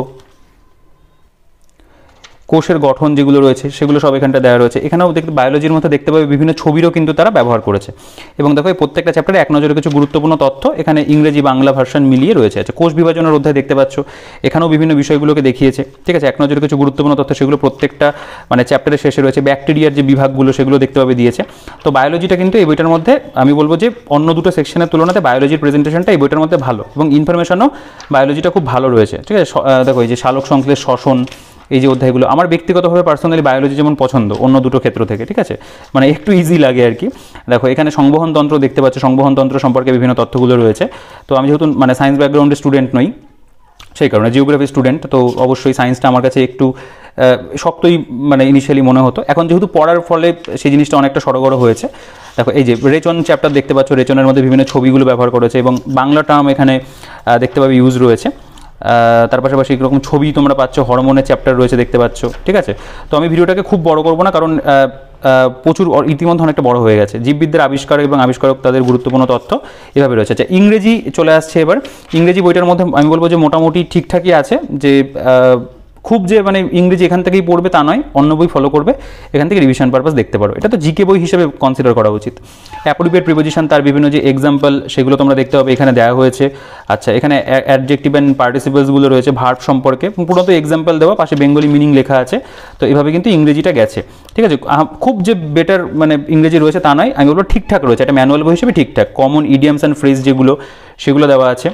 কোষের গঠন যেগুলো রয়েছে সেগুলো সব এখানটা দেওয়া রয়েছে। এখানেও বায়োলজির মধ্যে দেখতে পাবে বিভিন্ন ছবিরও কিন্তু তারা ব্যবহার করেছে, এবং দেখো এই প্রত্যেকটা চ্যাপ্টারে এক নজরে কিছু গুরুত্বপূর্ণ তথ্য এখানে ইংরেজি বাংলা ভার্সন মিলিয়ে রয়েছে। আছে কোষ বিভাজনের অধ্যায় দেখতে পাচ্ছ, এখানেও বিভিন্ন বিষয়গুলোকে দেখিয়েছে। ঠিক আছে, এক নজরে কিছু গুরুত্বপূর্ণ তথ্য, সেগুলো প্রত্যেকটা মানে চ্যাপ্টারের শেষে রয়েছে। ব্যাকটেরিয়ার যে বিভাগগুলো সেগুলো দেখতে পাবে দিয়েছে। তো বায়োলজিটা কিন্তু এই বইটার মধ্যে আমি বলবো যে অন্য দুটো সেকশনের তুলনাতে বায়োলজির প্রেজেন্টেশনটা এই বইটার মধ্যে ভালো, এবং ইনফরমেশনও বায়োলজিটা খুব ভালো রয়েছে। ঠিক আছে, দেখো এই যে সালোক সংশ্লেষ, শ্বসন, এই যে অধ্যায়গুলো আমার ব্যক্তিগতভাবে পার্সোনালি বায়োলজি যেমন পছন্দ অন্য দুটো ক্ষেত্র থেকে, ঠিক আছে, মানে একটু ইজি লাগে আর কি। দেখো এখানে সংবহন তন্ত্র দেখতে পাচ্ছ, সংবহন তন্ত্র সম্পর্কে বিভিন্ন তথ্যগুলো রয়েছে। তো আমি যেহেতু মানে সায়েন্স ব্যাকগ্রাউন্ডের স্টুডেন্ট নই, সেই কারণে জিওগ্রাফি স্টুডেন্ট, তো অবশ্যই সায়েন্সটা আমার কাছে একটু শক্তই মানে ইনিশিয়ালি মনে হতো। এখন যেহেতু পড়ার ফলে সেই জিনিসটা অনেকটা সড়গড় হয়েছে। দেখো এই যে রেচন চ্যাপ্টার দেখতে পাচ্ছ, রেচনের মধ্যে বিভিন্ন ছবিগুলো ব্যবহার করেছে এবং বাংলা টার্ম এখানে দেখতে পাবে ইউজ রয়েছে। তার পাশাপাশি এরকম ছবি তোমরা পাচ্ছ, হরমোনের চ্যাপ্টার রয়েছে দেখতে পাচ্ছ, ঠিক আছে। তো আমি ভিডিওটাকে খুব বড় করবো না, কারণ প্রচুর ইতিমধ্যে অনেকটা বড় হয়ে গেছে। জীববিদ্যার আবিষ্কার এবং আবিষ্কারক তাদের গুরুত্বপূর্ণ তথ্য এভাবে রয়েছে। আচ্ছা, ইংরেজি চলে আসছে এবার। ইংরেজি বইটার মধ্যে আমি বলবো যে মোটামুটি ঠিকঠাকই আছে, যে খুব যে মানে ইংরেজি এখান থেকেই পড়বে তা নয়, অন্য বই ফলো করবে, এখান থেকে রিভিশন পারপাস দেখতে পারো। এটা তো জিকে বই হিসেবে কনসিডার করা উচিত। অ্যাপ্রোপ্রিয়েট প্রিপোজিশন, তার বিভিন্ন যে এক্সাম্পল সেগুলো তোমরা দেখতে পাবে এখানে দেওয়া হয়েছে। আচ্ছা, এখানে অ্যাডজেক্টিভ অ্যান্ড পার্টিসিপলসগুলো রয়েছে ভার্ব সম্পর্কে, পুরো এক্সাম্পল দেওয়া, পাশে বেঙ্গলি মিনিং লেখা আছে। তো এভাবে কিন্তু ইংরেজিটা গেছে, ঠিক আছে। খুব যে বেটার মানে ইংরেজি রয়েছে তা নয়, আমি বলবো ঠিকঠাক রয়েছে, একটা ম্যানুয়াল বই হিসেবে ঠিকঠাক। কমন ইডিয়ামস অ্যান্ড ফ্রেজ যেগুলো সেগুলো দেওয়া আছে।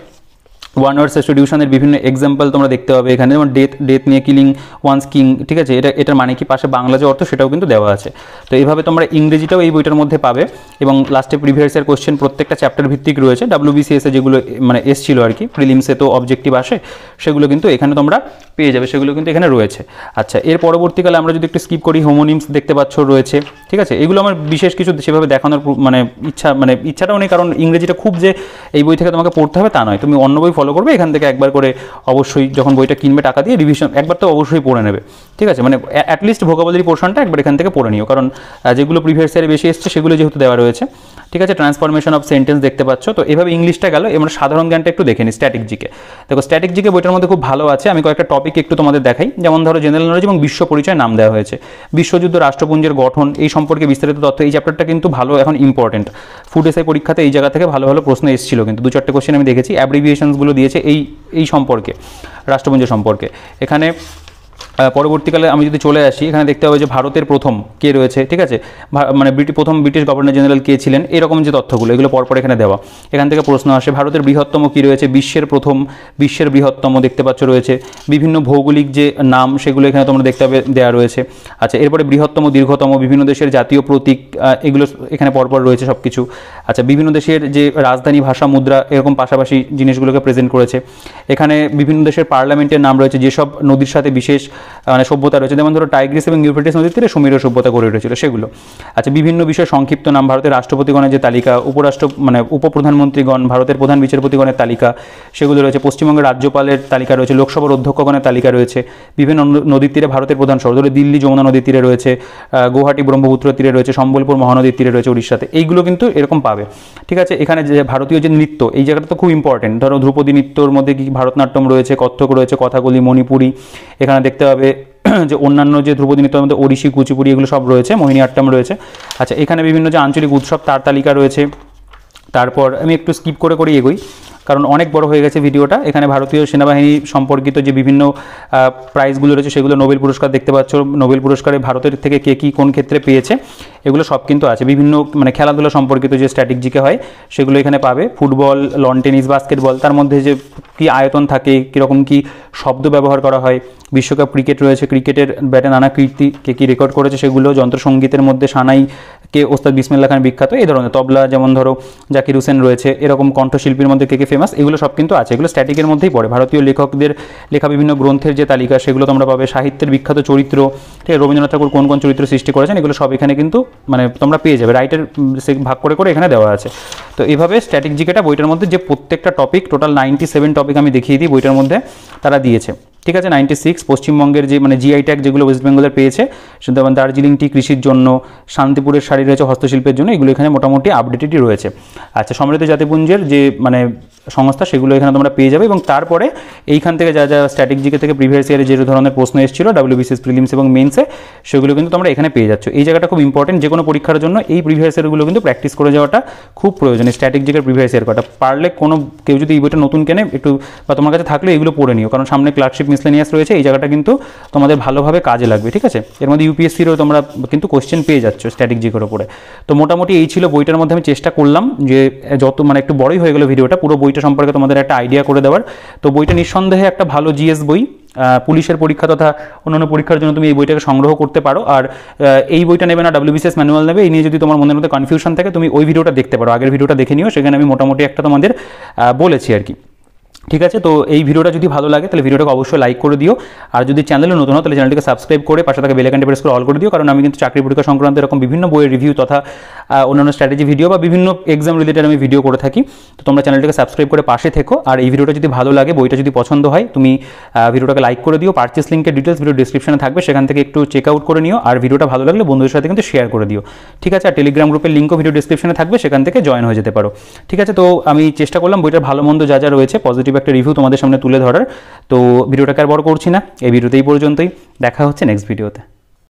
ওয়ান ওয়ার্ড সাবস্টিটিউশনের বিভিন্ন এক্সাম্পল তোমরা দেখতে পাবে এখানে, যেমন ডেথ নিয়ে কিলিং ওয়ান্স কিং, ঠিক আছে, এটার মানে কি, পাশে বাংলা যে অর্থ সেটাও কিন্তু দেওয়া আছে। তো এইভাবে তোমরা ইংরেজিটাও এই বইটার মধ্যে পাবে। এবং লাস্টে প্রিভিয়াস ইয়ার কোশ্চেন প্রত্যেকটা চ্যাপ্টার ভিত্তিক রয়েছে। ডাব্লিউবিসিএসে যেগুলো মানে এসছিল আর কি, প্রিলিমসে তো অবজেক্টিভ আসে, সেগুলো কিন্তু এখানে তোমরা পেয়ে যাবে, সেগুলো কিন্তু এখানে রয়েছে। আচ্ছা, এর পরবর্তীকালে আমরা যদি একটু স্কিপ করি, হোমোনিমস দেখতে পাচ্ছ রয়েছে, ঠিক আছে। এগুলো আমার বিশেষ কিছু সেভাবে দেখানোর মানে ইচ্ছাটাও নেই, কারণ ইংরেজিটা খুব যে এই বই থেকে তোমাকে পড়তে হবে তা নয়, তুমি অন্য বই ফলো করবে, এখান থেকে একবার করে অবশ্যই যখন বইটা কিনবে টাকা দিয়ে রিভিশন একবার তো অবশ্যই পড়ে নেবে, ঠিক আছে। মানে অ্যাটলিস্ট ভোকাবুলারি পোর্শনটা একবার এখান থেকে পড়ে নিও, কারণ যেগুলো প্রিভিয়াস ইয়ারে বেশি এসছে সেগুলো যেহেতু দেওয়া রয়েছে, ঠিক আছে। ট্রান্সফরমেশন অফ সেন্টেন্স দেখতে পাচ্ছ। তো এভাবে ইংলিশটা গেল, আমরা সাধারণ জ্ঞানটা একটু দেখে নিই। স্ট্যাটিক জিকে, দেখো স্ট্যাটিক জিকে বইটার মধ্যে খুব ভালো আছে। আমি কয়েকটা টপিক একটু তোমাদের দেখাই, যেমন ধরো জেনারেল নলেজ এবং বিশ্ব পরিচয় নাম দেওয়া হয়েছে। বিশ্বযুদ্ধ, রাষ্ট্রপুঞ্জের গঠন, এই সম্পর্কে বিস্তারিত তথ্য। এই চ্যাপ্টারটা কিন্তু ভালো, এখন ইম্পর্টেন্ট। ফুড এসআই পরীক্ষাতে এই জায়গা থেকে ভালো ভালো প্রশ্ন এসেছিল, কিন্তু 2-4টে কোশ্চেন আমি দেখেছি। অ্যাব্রিভিয়েশনসগুলো দিয়েছে এই সম্পর্কে, রাষ্ট্রপুঞ্জ সম্পর্কে। এখানে পরবর্তীকালে আমি যদি চলে আসি, এখানে দেখতে হবে যে ভারতের প্রথম কে রয়েছে, ঠিক আছে, মানে প্রথম ব্রিটিশ গভর্নর জেনারেল কে ছিলেন, এরকম যে তথ্যগুলো এগুলো পরপর এখানে দেওয়া। এখান থেকে প্রশ্ন আসে। ভারতের বৃহত্তম কী রয়েছে, বিশ্বের প্রথম, বিশ্বের বৃহত্তম দেখতে পাচ্ছ রয়েছে। বিভিন্ন ভৌগোলিক যে নাম সেগুলো এখানে তোমরা দেখতে পাবে দেওয়া রয়েছে। আচ্ছা, এরপরে বৃহত্তম, দীর্ঘতম, বিভিন্ন দেশের জাতীয় প্রতীক, এগুলো এখানে পরপর রয়েছে সব কিছু। আচ্ছা, বিভিন্ন দেশের যে রাজধানী, ভাষা, মুদ্রা, এরকম পাশাপাশি জিনিসগুলোকে প্রেজেন্ট করেছে। এখানে বিভিন্ন দেশের পার্লামেন্টের নাম রয়েছে, যেসব নদীর সাথে বিশেষ মানে সভ্যতা রয়েছে, যেমন ধরো টাইগ্রিস এবং ইউফ্রেটিস নদীর তীরে সুমেরীয় সভ্যতা গড়ে উঠেছিল সেগুলো। আচ্ছা, বিভিন্ন বিষয় সংক্ষিপ্ত নাম, ভারতের রাষ্ট্রপতিগণের যে তালিকা, মানে উপপ্রধানমন্ত্রীগণ, ভারতের প্রধান বিচারপতিগণের তালিকা সেগুলো রয়েছে। পশ্চিমবঙ্গের রাজ্যপালের তালিকা রয়েছে, লোকসভার অধ্যক্ষগণের তালিকা রয়েছে। বিভিন্ন নদীর তীরে ভারতের প্রধান শহর, ধরো দিল্লি যমুনা নদীর তীরে রয়েছে, গুয়াহাটি ব্রহ্মপুত্র তীরে রয়েছে, সম্বলপুর মহানদীর তীরে রয়েছে উড়িষ্যাতে, এইগুলো কিন্তু এরকম পাবে, ঠিক আছে। এখানে যে ভারতীয় যে নৃত্য, এই জায়গাটা তো খুব ইম্পর্টেন্ট। ধরো ধ্রুপদী নৃত্যর মধ্যে কি ভারতনাট্যম রয়েছে, কত্থক রয়েছে, কথাকলি, মণিপুরি। এখানে দেখতে হবে যে অন্যান্য যে ধ্রুপদী নৃত্যের মধ্যে ওড়িশি, কুচিপুড়ি, এগুলো সব রয়েছে, মোহিনীআট্টম রয়েছে। আচ্ছা, এখানে বিভিন্ন যে আঞ্চলিক উৎসব তার তালিকা রয়েছে। তারপর আমি একটু স্কিপ করে এগোই, কারণ অনেক বড় হয়ে গেছে ভিডিওটা। এখানে ভারতীয় সেনাবাহিনী সম্পর্কিত যে বিভিন্ন প্রাইজগুলো রয়েছে সেগুলো, নোবেল পুরস্কার দেখতে পাচ্ছ, নোবেল পুরস্কারে ভারতের থেকে কে কী কোন ক্ষেত্রে পেয়েছে এগুলো সব কিন্তু আছে। বিভিন্ন মানে খেলাধুলা সম্পর্কিত যে স্ট্যাটিক জিকে হয় সেগুলো এখানে পাবে। ফুটবল, লন টেনিস, বাস্কেটবল, তার মধ্যে যে কী আয়তন থাকে, কীরকম কী শব্দ ব্যবহার করা হয়। বিশ্বকাপ ক্রিকেট রয়েছে, ক্রিকেটের ব্যাটে নানা কীর্তি, কে কী রেকর্ড করেছে সেগুলো। যন্ত্রসঙ্গীতের মধ্যে সানাই কে ওস্তাদ বিসমিল্লাহ খান বিখ্যাত, এই ধরনের। তবলা যেমন ধরো জাকির হোসেন রয়েছে, এরকম কণ্ঠশিল্পীর মধ্যে কে কে ফেমাস, এগুলো সব কিন্তু আছে। এগুলো স্ট্যাটিকের মধ্যেই পড়ে। ভারতীয় লেখকদের লেখা বিভিন্ন গ্রন্থের যে তালিকা সেগুলো তোমরা পাবে। সাহিত্যের বিখ্যাত চরিত্র, ঠিক আছে, রবীন্দ্রনাথ ঠাকুর কোন কোন চরিত্র সৃষ্টি করেছেন এগুলো সব এখানে কিন্তু মানে তোমরা পেয়ে যাবে। রাইটের সে ভাগ করে এখানে দেওয়া আছে। তো এইভাবে স্ট্যাটিক জিকেটা বইটার মধ্যে যে প্রত্যেকটা টপিক, টোটাল 97 টপিক আমি দেখিয়ে দিই বইটার মধ্যে তারা দিয়েছে, ঠিক আছে। 96 পশ্চিমবঙ্গের যে মানে জিআই ট্যাগ যেগুলো ওয়েস্ট বেঙ্গলের পেয়েছে, সেটা দার্জিলিং টি কৃষির জন্য, শান্তিপুরের শাড়ি রয়েছে হস্তশিল্পের জন্য, এগুলো এখানে মোটামুটি আপডেটেডই রয়েছে। আচ্ছা, সমৃদ্ধ জাতিপুঞ্জের যে মানে সংস্থা সেগুলো এখানে তোমরা পেয়ে যাবে। এবং তারপরে এইখান থেকে যা যা স্ট্যাটিক জিকে থেকে প্রিভিয়াস ইয়ারে যে ধরনের প্রশ্ন এসেছিল ডাব্লিউবিসিএস প্রিলিমস এবং মেন্সে, সেগুলো কিন্তু তোমরা এখানে পেয়ে যাচ্ছ। এই জায়গাটা খুব ইম্পর্টেন্ট, যে কোনো পরীক্ষার জন্য এই প্রিভিয়াস ইয়ারগুলো কিন্তু প্র্যাকটিস করে যাওয়াটা খুব প্রয়োজন। স্ট্যাটিক জিকের প্রিভিয়াস ইয়ার কটা পারলে, কোনো কেউ যদি এই বইটা নতুন কেনে একটু বা তোমার কাছে থাকলে এগুলো পড়ে নিও, কারণ সামনে ক্লার্কশিপ মিসলেনিয়াস রয়েছে, এই জায়গাটা কিন্তু তোমাদের ভালোভাবে কাজে লাগবে, ঠিক আছে। এর মধ্যে ইউপিএসসিরও তোমরা কিন্তু কোশ্চেন পেয়ে যাচ্ছ স্ট্যাটিক জিকের উপরে। তো মোটামুটি এই ছিল বইটার মধ্যে। আমি চেষ্টা করলাম যে যত মানে একটু বড়ই হয়ে গেল ভিডিওটা, পুরো বইটা সম্পর্কে তোমাদের একটা আইডিয়া করে দেওয়ার। তো বইটা নিঃসন্দেহে একটা ভালো জিএস বই, পুলিশের পরীক্ষা তথা অন্যান্য পরীক্ষার জন্য তুমি এই বইটাকে সংগ্রহ করতে পারো। আর এই বইটা নেবে না WBCS ম্যানুয়াল নেবে, এই নিয়ে যদি তোমার মনের মধ্যে কনফিউশন থাকে তুমি ওই ভিডিওটা দেখতে পারো, আগের ভিডিওটা দেখে নিও, সেখানে আমি মোটামুটি একটা তোমাদের বলেছি আর কি। ঠিক আছে, তো এই ভিডিওটা যদি ভালো লাগে তাহলে ভিডিওটাকে অবশ্যই লাইক করে দিও, আর যদি চ্যানেলে নতুন হও তাহলে চ্যানেলটিকে সাবস্ক্রাইব করে পাশে থাকা বেল আইকনটি প্রেস করে অল করে দিও, কারণ আমি কিন্তু চাকরি পরীক্ষা সংক্রান্ত এরকম বিভিন্ন বইয়ের রিভিউ তথা অন্যান্য স্ট্র্যাটেজি ভিডিও বা বিভিন্ন এক্সাম রিলেটেড আমি ভিডিও করে থাকি। তো তোমরা চ্যানেলটিকে সাবস্ক্রাইব করে পাশে থেকো, আর এই ভিডিওটা যদি ভালো লাগে, বইটা যদি পছন্দ হয়, তুমি ভিডিওটাকে লাইক করে দিও। পারচেস লিঙ্কের ডিটেলস ভিডিও ডিসক্রিপশনে থাকবে, সেখান থেকে একটু চেক আউট করে নিও, আর ভিডিওটা ভালো লাগলে বন্ধুদের সাথে কিন্তু শেয়ার করে দিও। ঠিক আছে, আর টেলিগ্রাম গ্রুপের লিঙ্কও ভিডিও ডিসক্রিপশনে থাকবে, সেখান থেকে জয়েন হয়ে যেতে পারো। ঠিক আছে, তো আমি চেষ্টা করলাম বইটার ভালো মন্দ যা যা রয়েছে পজিটিভ একটা রিভিউ তোমাদের সামনে তুলে ধরার। তো ভিডিওটাকে আর বড় করছি না, এই ভিডিওতে এই পর্যন্তই, দেখা হচ্ছে নেক্সট ভিডিওতে।